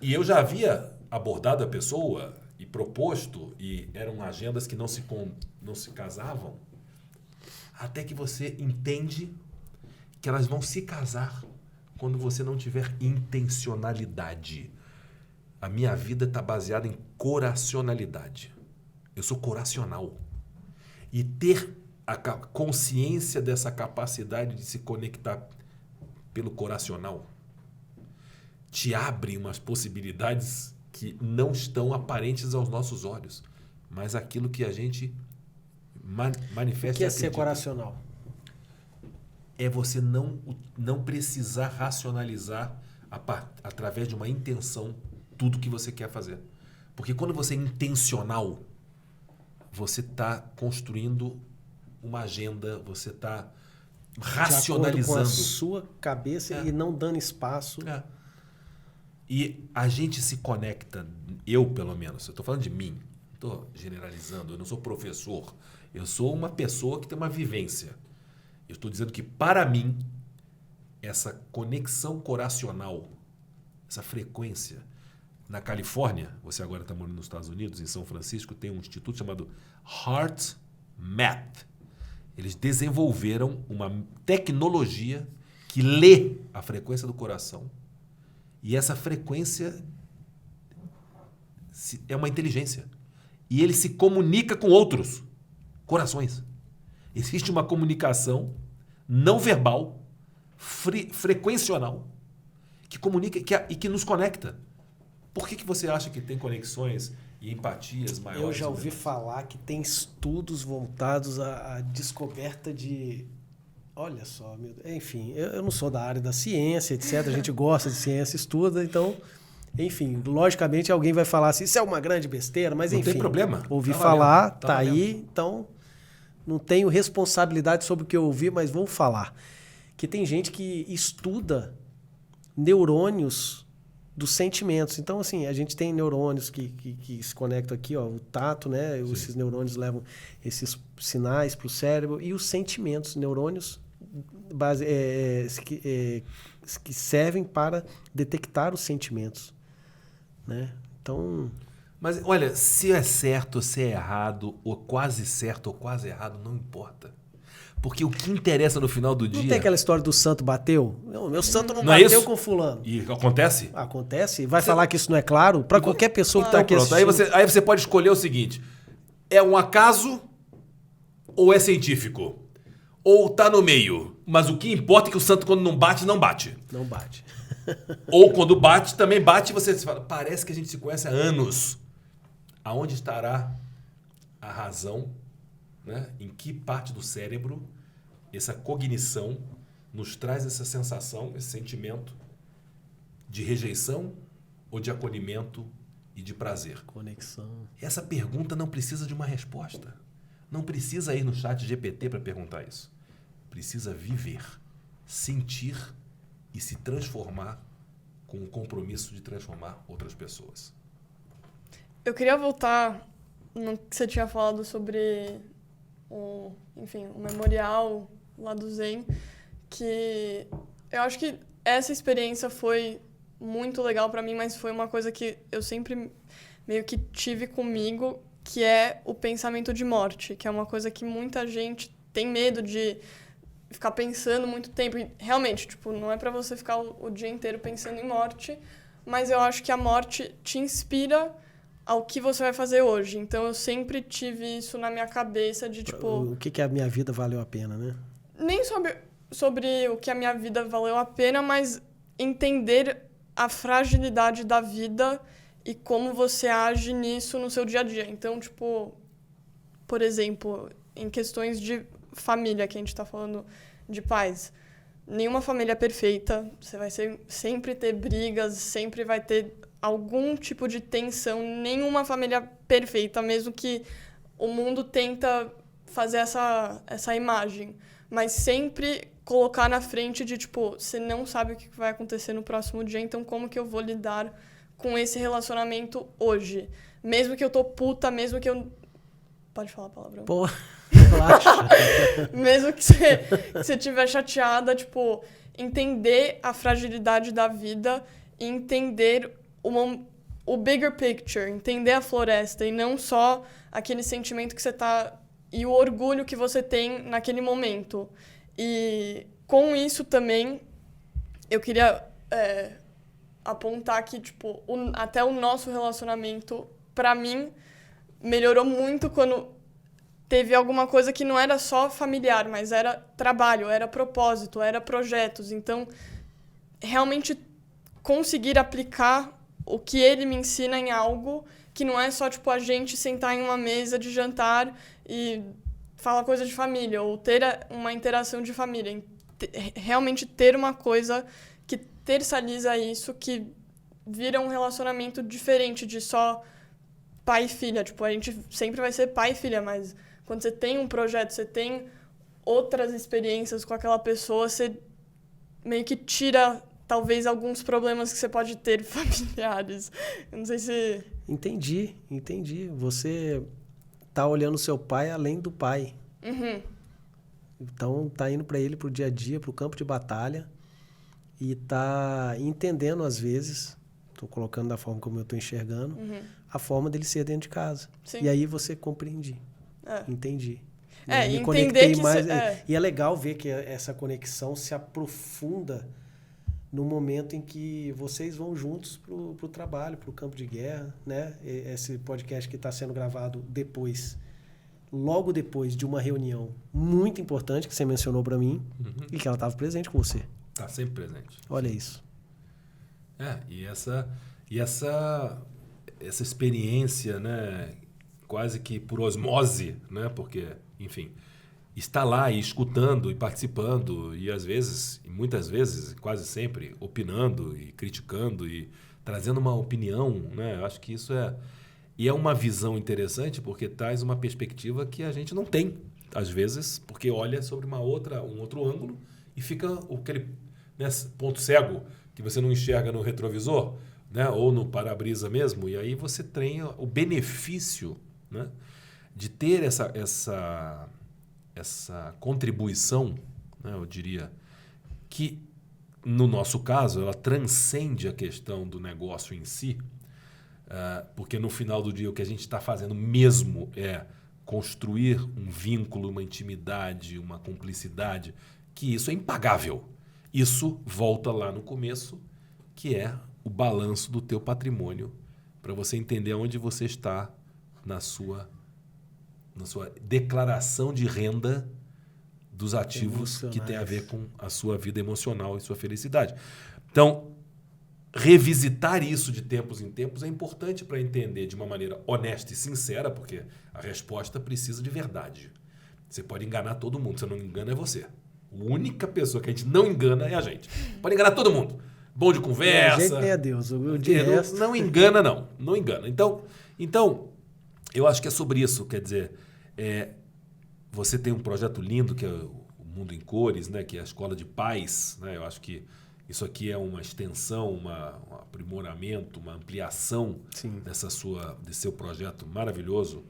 E eu já havia abordado a pessoa e proposto, e eram agendas que não se casavam, até que você entende que elas vão se casar quando você não tiver intencionalidade. A minha vida está baseada em coracionalidade. Eu sou coracional. E ter a consciência dessa capacidade de se conectar pelo coracional te abre umas possibilidades que não estão aparentes aos nossos olhos, mas aquilo que a gente manifesta. O que é ser coracional? É você não precisar racionalizar através de uma intenção tudo que você quer fazer. Porque quando você é intencional, você está construindo uma agenda, você está racionalizando. De acordo com a sua cabeça e não dando espaço. É. E a gente se conecta, eu pelo menos, eu estou falando de mim, estou generalizando, eu não sou professor, eu sou uma pessoa que tem uma vivência. Eu estou dizendo que, para mim, essa conexão coracional, essa frequência, na Califórnia, você agora está morando nos Estados Unidos, em São Francisco, tem um instituto chamado HeartMath. Eles desenvolveram uma tecnologia que lê a frequência do coração. E essa frequência é uma inteligência. E ele se comunica com outros corações. Existe uma comunicação não verbal, frequencional, que comunica e que nos conecta. Por que você acha que tem conexões e empatias maiores? Eu já ouvi falar que tem estudos voltados à descoberta de... Olha só, meu... enfim, eu não sou da área da ciência, etc. A gente gosta de ciência, estuda, então... Enfim, logicamente alguém vai falar assim, isso é uma grande besteira, mas enfim... Não tem problema. Ouvi falar, tá aí, então... Não tenho responsabilidade sobre o que eu ouvi, mas vou falar. Que tem gente que estuda neurônios dos sentimentos. Então, assim, a gente tem neurônios que se conectam aqui, ó, o tato, né? Sim. Esses neurônios levam esses sinais para o cérebro. E os sentimentos, neurônios que servem para detectar os sentimentos, né? Então... Mas, olha, se é certo ou se é errado, ou quase certo ou quase errado, não importa. Porque o que interessa no final do dia... Não tem aquela história do santo bateu? Não, meu santo não bateu é com fulano. E acontece? Acontece. Vai falar que isso não é claro? Para qualquer pessoa que está aqui assistindo. Aí você pode escolher o seguinte. É um acaso ou é científico? Ou tá no meio? Mas o que importa é que o santo, quando não bate, não bate. Não bate. Ou quando bate, também bate e você fala, parece que a gente se conhece há anos. Aonde estará a razão, né? Em que parte do cérebro essa cognição nos traz essa sensação, esse sentimento de rejeição ou de acolhimento e de prazer? Conexão. Essa pergunta não precisa de uma resposta. Não precisa ir no chat GPT para perguntar isso. Precisa viver, sentir e se transformar com o compromisso de transformar outras pessoas. Eu queria voltar no que você tinha falado sobre o memorial lá do Zen, que eu acho que essa experiência foi muito legal para mim, mas foi uma coisa que eu sempre meio que tive comigo, que é o pensamento de morte, que é uma coisa que muita gente tem medo de ficar pensando muito tempo. E, realmente, tipo, não é para você ficar o dia inteiro pensando em morte, mas eu acho que a morte te inspira ao que você vai fazer hoje. Então, eu sempre tive isso na minha cabeça de, tipo... O que a minha vida valeu a pena, né? Nem sobre o que a minha vida valeu a pena, mas entender a fragilidade da vida e como você age nisso no seu dia a dia. Então, tipo, por exemplo, em questões de família, que a gente está falando de pais, nenhuma família é perfeita, você vai sempre ter brigas, sempre vai ter algum tipo de tensão, nenhuma família perfeita, mesmo que o mundo tenta fazer essa imagem, mas sempre colocar na frente de, tipo, você não sabe o que vai acontecer no próximo dia, então como que eu vou lidar com esse relacionamento hoje? Mesmo que eu tô puta, mesmo que eu... Pode falar palavrão? Pô, relaxa. Mesmo que você estiver chateada, tipo, entender a fragilidade da vida e entender o bigger picture, entender a floresta e não só aquele sentimento que você tá... e o orgulho que você tem naquele momento. E com isso também, eu queria apontar que, tipo, até o nosso relacionamento, pra mim, melhorou muito quando teve alguma coisa que não era só familiar, mas era trabalho, era propósito, era projetos. Então, realmente conseguir aplicar o que ele me ensina em algo que não é só, tipo, a gente sentar em uma mesa de jantar e falar coisa de família, ou ter uma interação de família. Realmente ter uma coisa que terceiriza isso, que vira um relacionamento diferente de só pai e filha. Tipo, a gente sempre vai ser pai e filha, mas quando você tem um projeto, você tem outras experiências com aquela pessoa, você meio que tira, talvez, alguns problemas que você pode ter familiares. Eu não sei se... Entendi. Você tá olhando o seu pai além do pai. Uhum. Então, tá indo para ele pro dia a dia, pro campo de batalha, e tá entendendo, às vezes, tô colocando da forma como eu tô enxergando, a forma dele ser dentro de casa. Sim. E aí você compreende. Entendi. Me entender conectei que mais. E é legal ver que essa conexão se aprofunda no momento em que vocês vão juntos pro trabalho, pro campo de guerra, né? Esse podcast que está sendo gravado logo depois de uma reunião muito importante que você mencionou para mim e que ela estava presente com você. Tá sempre presente. Olha isso. E essa experiência, né, quase que por osmose, né, porque, enfim, está lá e escutando e participando e às vezes, e muitas vezes, quase sempre, opinando e criticando e trazendo uma opinião, né, eu acho que isso é uma visão interessante porque traz uma perspectiva que a gente não tem, às vezes, porque olha sobre um outro ângulo e fica aquele, né, ponto cego que você não enxerga no retrovisor, né, ou no para-brisa mesmo, e aí você tem o benefício, né, de ter essa contribuição, né, eu diria, que no nosso caso ela transcende a questão do negócio em si, porque no final do dia o que a gente está fazendo mesmo é construir um vínculo, uma intimidade, uma cumplicidade, que isso é impagável. Isso volta lá no começo, que é o balanço do teu patrimônio, para você entender onde você está na sua declaração de renda dos ativos que tem a ver com a sua vida emocional e sua felicidade. Então, revisitar isso de tempos em tempos é importante para entender de uma maneira honesta e sincera, porque a resposta precisa de verdade. Você pode enganar todo mundo, você não engana é você. A única pessoa que a gente não engana é a gente. Pode enganar todo mundo. Bom de conversa. A gente nem é Deus. Não engana, não. Não engana. Então, eu acho que é sobre isso. Quer dizer, você tem um projeto lindo que é o Mundo em Cores, né, que é a Escola de Paz. Né? Eu acho que isso aqui é uma extensão, um aprimoramento, uma ampliação desse seu projeto maravilhoso.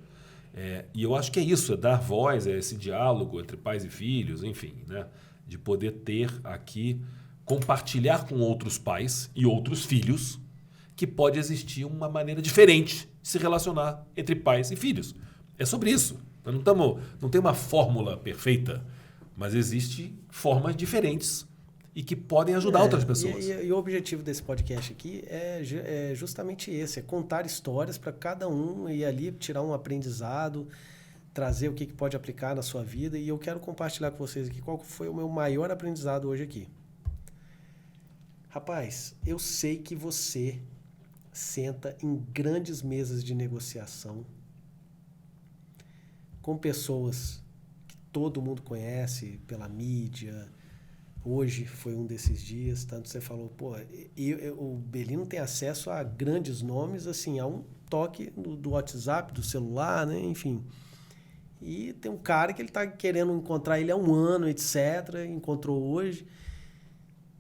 E eu acho que é isso, é dar voz, é esse diálogo entre pais e filhos, enfim, né? De poder ter aqui, compartilhar com outros pais e outros filhos que pode existir uma maneira diferente de se relacionar entre pais e filhos. É sobre isso. Não tem uma fórmula perfeita, mas existem formas diferentes e que podem ajudar outras pessoas. E o objetivo desse podcast aqui é justamente esse, é contar histórias para cada um e ali tirar um aprendizado, trazer o que pode aplicar na sua vida. E eu quero compartilhar com vocês aqui qual foi o meu maior aprendizado hoje aqui. Rapaz, eu sei que você senta em grandes mesas de negociação com pessoas que todo mundo conhece pela mídia. Hoje foi um desses dias, tanto você falou, o Belino tem acesso a grandes nomes, assim, a um toque do WhatsApp, do celular, né? Enfim. E tem um cara que ele está querendo encontrar ele há um ano, etc. Encontrou hoje.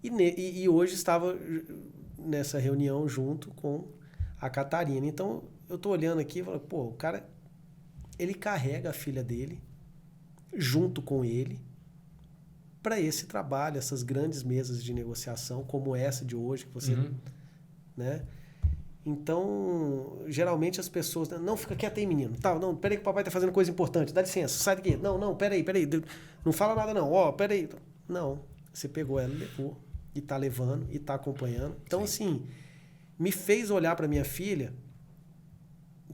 E hoje estava nessa reunião junto com a Catarina. Então, eu estou olhando aqui e falo, o cara, ele carrega a filha dele junto com ele para esse trabalho, essas grandes mesas de negociação, como essa de hoje, que você... né? Então, geralmente as pessoas... Não, fica quieto aí, menino. Não, peraí que o papai tá fazendo coisa importante. Dá licença, sai daqui. Não, peraí. Não fala nada não. Peraí. Não, você pegou ela, levou. E tá levando, e tá acompanhando. Então, assim, me fez olhar para minha filha,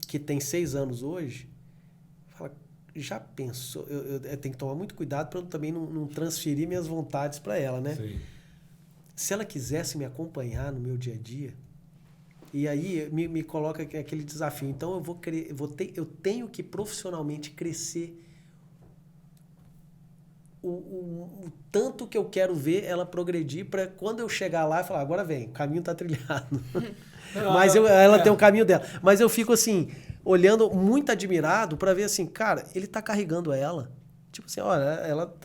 que tem 6 anos hoje, fala, já pensou? Eu tenho que tomar muito cuidado para eu também não transferir minhas vontades para ela, né? Sim. Se ela quisesse me acompanhar no meu dia a dia, e aí me coloca aquele desafio. Então eu tenho que profissionalmente crescer o tanto que eu quero ver ela progredir para quando eu chegar lá e falar, agora vem, o caminho está trilhado. Mas ela tem o caminho dela. Mas eu fico assim, olhando muito admirado para ver assim, cara, ele está carregando ela. Tipo assim, olha,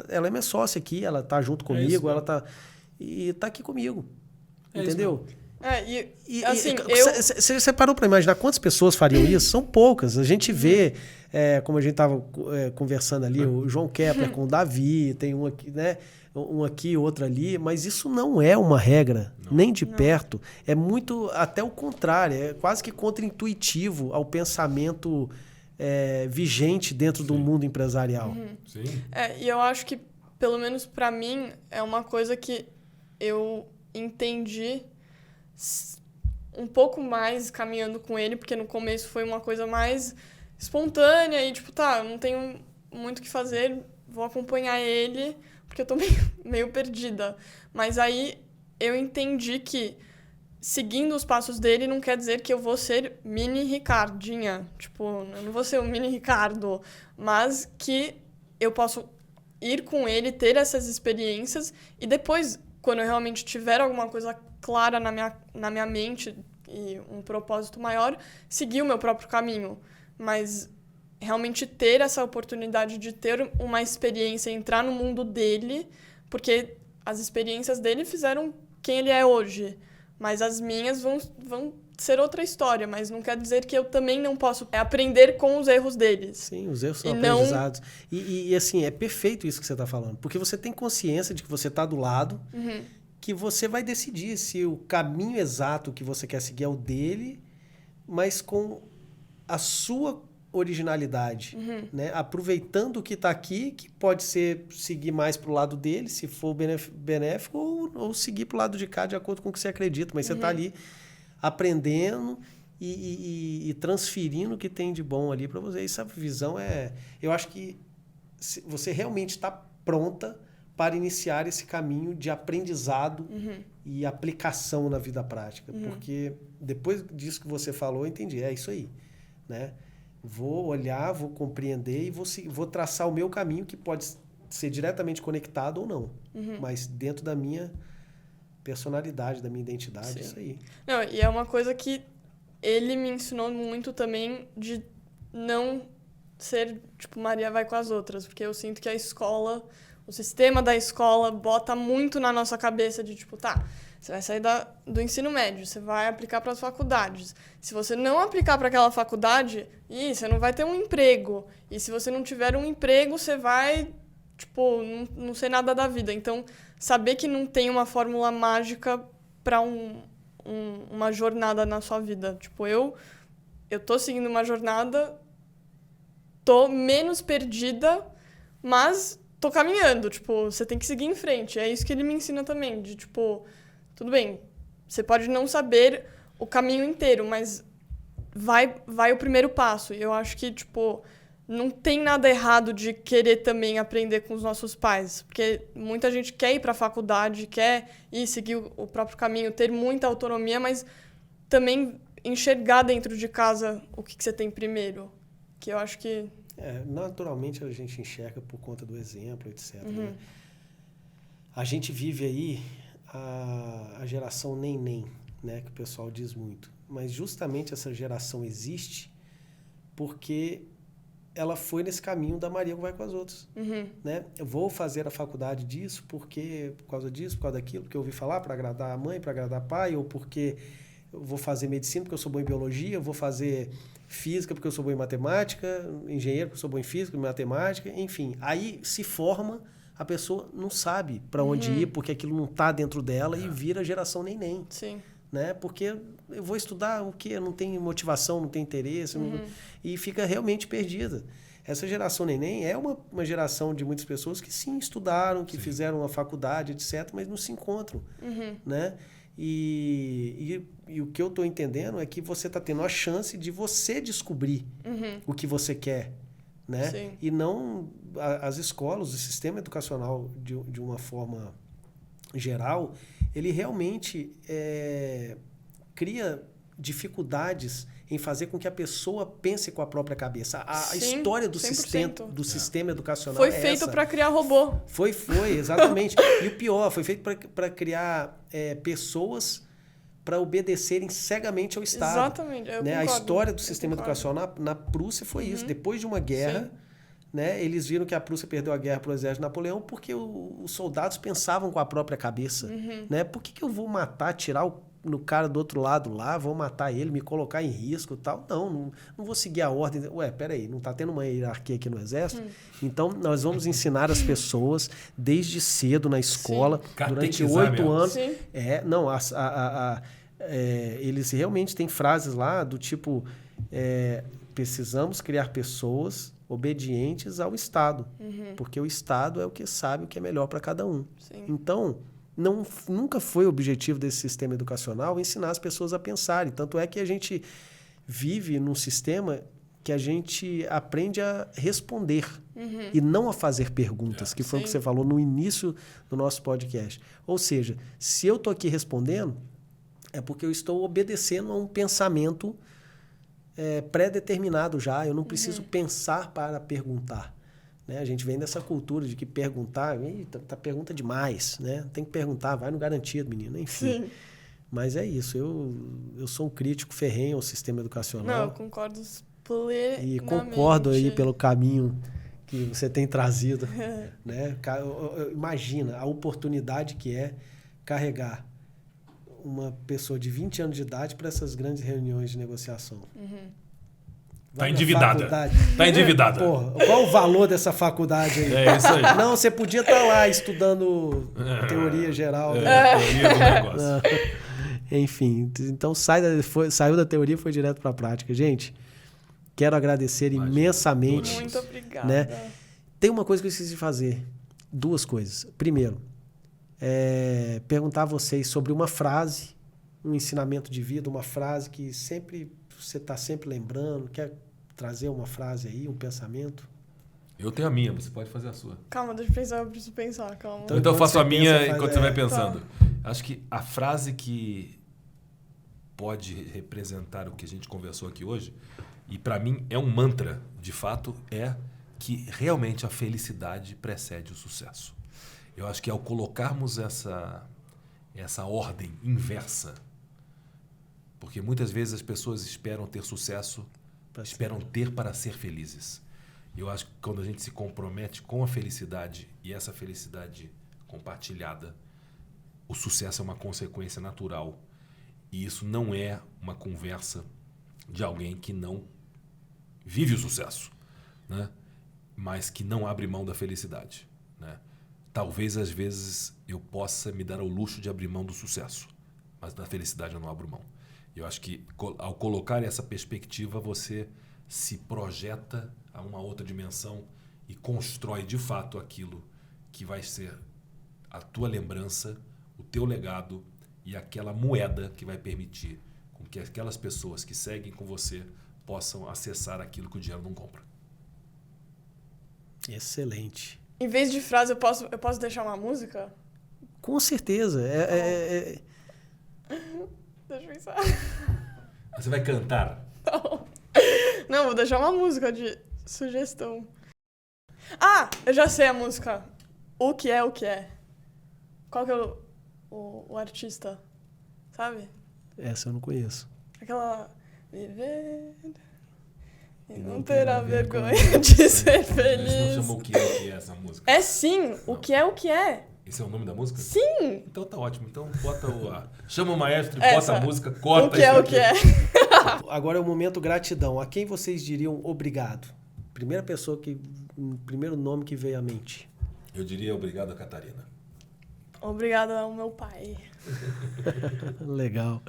ela é minha sócia aqui, ela tá junto comigo, ela tá... E tá aqui comigo. Entendeu? Assim, Você parou para imaginar quantas pessoas fariam isso? São poucas. A gente vê, como a gente estava conversando ali, o João Kepler com o Davi, tem um aqui, né? Um aqui, outro ali, mas isso não é uma regra, nem de perto. É muito, até o contrário, é quase que contraintuitivo ao pensamento vigente dentro do mundo empresarial. Sim. E eu acho que, pelo menos para mim, é uma coisa que eu entendi um pouco mais caminhando com ele, porque no começo foi uma coisa mais espontânea e tipo, não tenho muito o que fazer, vou acompanhar ele, porque eu tô meio perdida. Mas aí eu entendi que seguindo os passos dele não quer dizer que eu vou ser mini Ricardinha, tipo, eu não vou ser o mini Ricardo, mas que eu posso ir com ele, ter essas experiências e depois, quando eu realmente tiver alguma coisa clara na minha mente e um propósito maior, seguir o meu próprio caminho. Mas realmente ter essa oportunidade de ter uma experiência, entrar no mundo dele, porque as experiências dele fizeram quem ele é hoje. Mas as minhas vão ser outra história, mas não quer dizer que eu também não posso aprender com os erros deles. Sim, os erros são aprendizados. E assim, é perfeito isso que você está falando, porque você tem consciência de que você está do lado, que você vai decidir se o caminho exato que você quer seguir é o dele, mas com a sua originalidade, né? Aproveitando o que está aqui, que pode ser seguir mais para o lado dele, se for benéfico, ou seguir para o lado de cá, de acordo com o que você acredita. Mas você está ali aprendendo e transferindo o que tem de bom ali para você. Essa visão eu acho que você realmente está pronta para iniciar esse caminho de aprendizado e aplicação na vida prática. Porque depois disso que você falou, eu entendi. É isso aí, né? Vou olhar, vou compreender e vou traçar o meu caminho, que pode ser diretamente conectado ou não. Mas dentro da minha personalidade, da minha identidade, isso aí. Não, e é uma coisa que ele me ensinou muito também de não ser, tipo, Maria vai com as outras. Porque eu sinto que a escola, o sistema da escola bota muito na nossa cabeça de, tipo, Você vai sair do ensino médio, você vai aplicar para as faculdades. Se você não aplicar para aquela faculdade, você não vai ter um emprego. E se você não tiver um emprego, você vai, tipo, não ser nada da vida. Então, saber que não tem uma fórmula mágica para uma jornada na sua vida. Tipo, eu tô seguindo uma jornada, tô menos perdida, mas tô caminhando. Tipo, você tem que seguir em frente. É isso que ele me ensina também, de tipo, tudo bem, você pode não saber o caminho inteiro, mas vai o primeiro passo. E eu acho que, tipo, não tem nada errado de querer também aprender com os nossos pais, porque muita gente quer ir para a faculdade, quer ir seguir o próprio caminho, ter muita autonomia, mas também enxergar dentro de casa o que você tem primeiro, que eu acho que... Naturalmente a gente enxerga por conta do exemplo, etc. Né? A gente vive aí a geração neném, né, que o pessoal diz muito, mas justamente essa geração existe porque ela foi nesse caminho da Maria que vai com as outras. Né? Eu vou fazer a faculdade disso porque, por causa disso, por causa daquilo, porque eu ouvi falar para agradar a mãe, para agradar o pai, ou porque eu vou fazer medicina porque eu sou bom em biologia, eu vou fazer física porque eu sou bom em matemática, engenheiro porque eu sou bom em física, em matemática, enfim. Aí se forma, a pessoa não sabe para onde ir porque aquilo não está dentro dela e vira geração neném. Sim. Né? Porque eu vou estudar o quê? Não tem motivação, não tem interesse, e fica realmente perdida. Essa geração neném é uma geração de muitas pessoas que sim estudaram, que fizeram uma faculdade, etc., mas não se encontram. Né? E o que eu estou entendendo é que você está tendo a chance de você descobrir o que você quer. Né? Sim. E não as escolas, o sistema educacional de uma forma geral, ele realmente cria dificuldades em fazer com que a pessoa pense com a própria cabeça. A história do sistema educacional foi feito para criar robô. Foi, exatamente. E o pior, foi feito para criar pessoas para obedecerem cegamente ao Estado. Exatamente. Né? A história do sistema educacional na Prússia foi isso. Depois de uma guerra, né, eles viram que a Prússia perdeu a guerra para o exército de Napoleão porque os soldados pensavam com a própria cabeça. Né? Por que eu vou matar, tirar no cara do outro lado lá, vou matar ele, me colocar em risco e tal? Não vou seguir a ordem. Ué, peraí, não está tendo uma hierarquia aqui no exército? Então, nós vamos ensinar as pessoas desde cedo na escola, durante 8 anos. Sim. Eles realmente têm frases lá do tipo, precisamos criar pessoas obedientes ao Estado, porque o Estado é o que sabe o que é melhor para cada um. Sim. Então, nunca foi o objetivo desse sistema educacional ensinar as pessoas a pensarem. Tanto é que a gente vive num sistema que a gente aprende a responder e não a fazer perguntas, que foi o que você falou no início do nosso podcast. Ou seja, se eu estou aqui respondendo, é porque eu estou obedecendo a um pensamento pré-determinado já. Eu não preciso pensar para perguntar. Né? A gente vem dessa cultura de que perguntar, tá pergunta demais, né? Tem que perguntar, vai no garantido, menino, enfim. Sim. Mas é isso, eu sou um crítico ferrenho ao sistema educacional. Não, eu concordo plenamente. E concordo aí pelo caminho que você tem trazido. Né? Imagina a oportunidade que é carregar uma pessoa de 20 anos de idade para essas grandes reuniões de negociação. Tá endividada. Tá endividada. Porra, qual o valor dessa faculdade aí? É isso aí. Não, você podia estar lá estudando teoria geral. Teoria do negócio. Enfim, então saiu da teoria e foi direto para a prática. Gente, quero agradecer imensamente. Muito obrigada. Né? Tem uma coisa que eu esqueci de fazer. 2 coisas. Primeiro, perguntar a vocês sobre uma frase, um ensinamento de vida, uma frase que você está sempre lembrando. Quer trazer uma frase aí, um pensamento? Eu tenho a minha, você pode fazer a sua. Calma, deixa eu pensar, eu preciso pensar, calma. Então eu faço a minha enquanto você vai pensando. Acho que a frase que pode representar o que a gente conversou aqui hoje, e para mim é um mantra, de fato, é que realmente a felicidade precede o sucesso. Eu acho que ao colocarmos essa ordem inversa, porque muitas vezes as pessoas esperam ter sucesso, esperam ter para ser felizes. Eu acho que quando a gente se compromete com a felicidade e essa felicidade compartilhada, o sucesso é uma consequência natural. E isso não é uma conversa de alguém que não vive o sucesso, né? Mas que não abre mão da felicidade, né? Talvez, às vezes, eu possa me dar ao luxo de abrir mão do sucesso, mas da felicidade eu não abro mão. Eu acho que, ao colocar essa perspectiva, você se projeta a uma outra dimensão e constrói, de fato, aquilo que vai ser a tua lembrança, o teu legado e aquela moeda que vai permitir com que aquelas pessoas que seguem com você possam acessar aquilo que o dinheiro não compra. Excelente. Em vez de frase, eu posso deixar uma música? Com certeza. Deixa eu pensar. Você vai cantar? Não, vou deixar uma música de sugestão. Ah, eu já sei a música. O que é o que é? Qual que é o artista? Sabe? Essa eu não conheço. Aquela... Viver... E não terá vergonha de ser Mas feliz. não chamou o que é essa música? É sim, o que é o que é. Esse é o nome da música? Sim! Então tá ótimo. Então bota chama o maestro e Essa. bota a música, corta O que é isso o que aqui. é. Agora é o momento gratidão. A quem vocês diriam obrigado? Primeira pessoa primeiro nome que veio à mente. Eu diria obrigado a Catarina. Obrigada ao meu pai. Legal.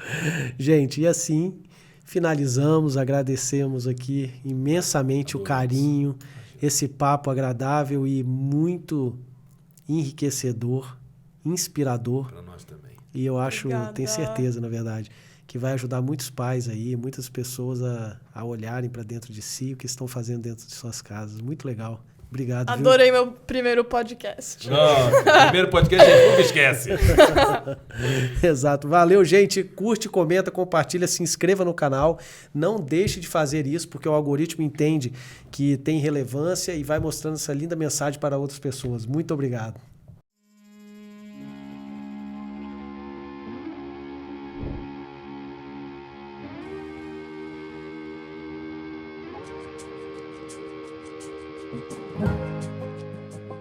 Gente, e assim finalizamos, agradecemos aqui imensamente o carinho, esse papo agradável e muito enriquecedor, inspirador. Para nós também. E eu acho, Obrigada. tenho certeza, na verdade, que vai ajudar muitos pais aí, muitas pessoas a olharem para dentro de si, o que estão fazendo dentro de suas casas. Muito legal. Obrigado. viu? Adorei meu primeiro podcast. Não, primeiro podcast a gente nunca esquece. Exato. Valeu, gente. Curte, comenta, compartilha, se inscreva no canal. Não deixe de fazer isso, porque o algoritmo entende que tem relevância e vai mostrando essa linda mensagem para outras pessoas. Muito obrigado.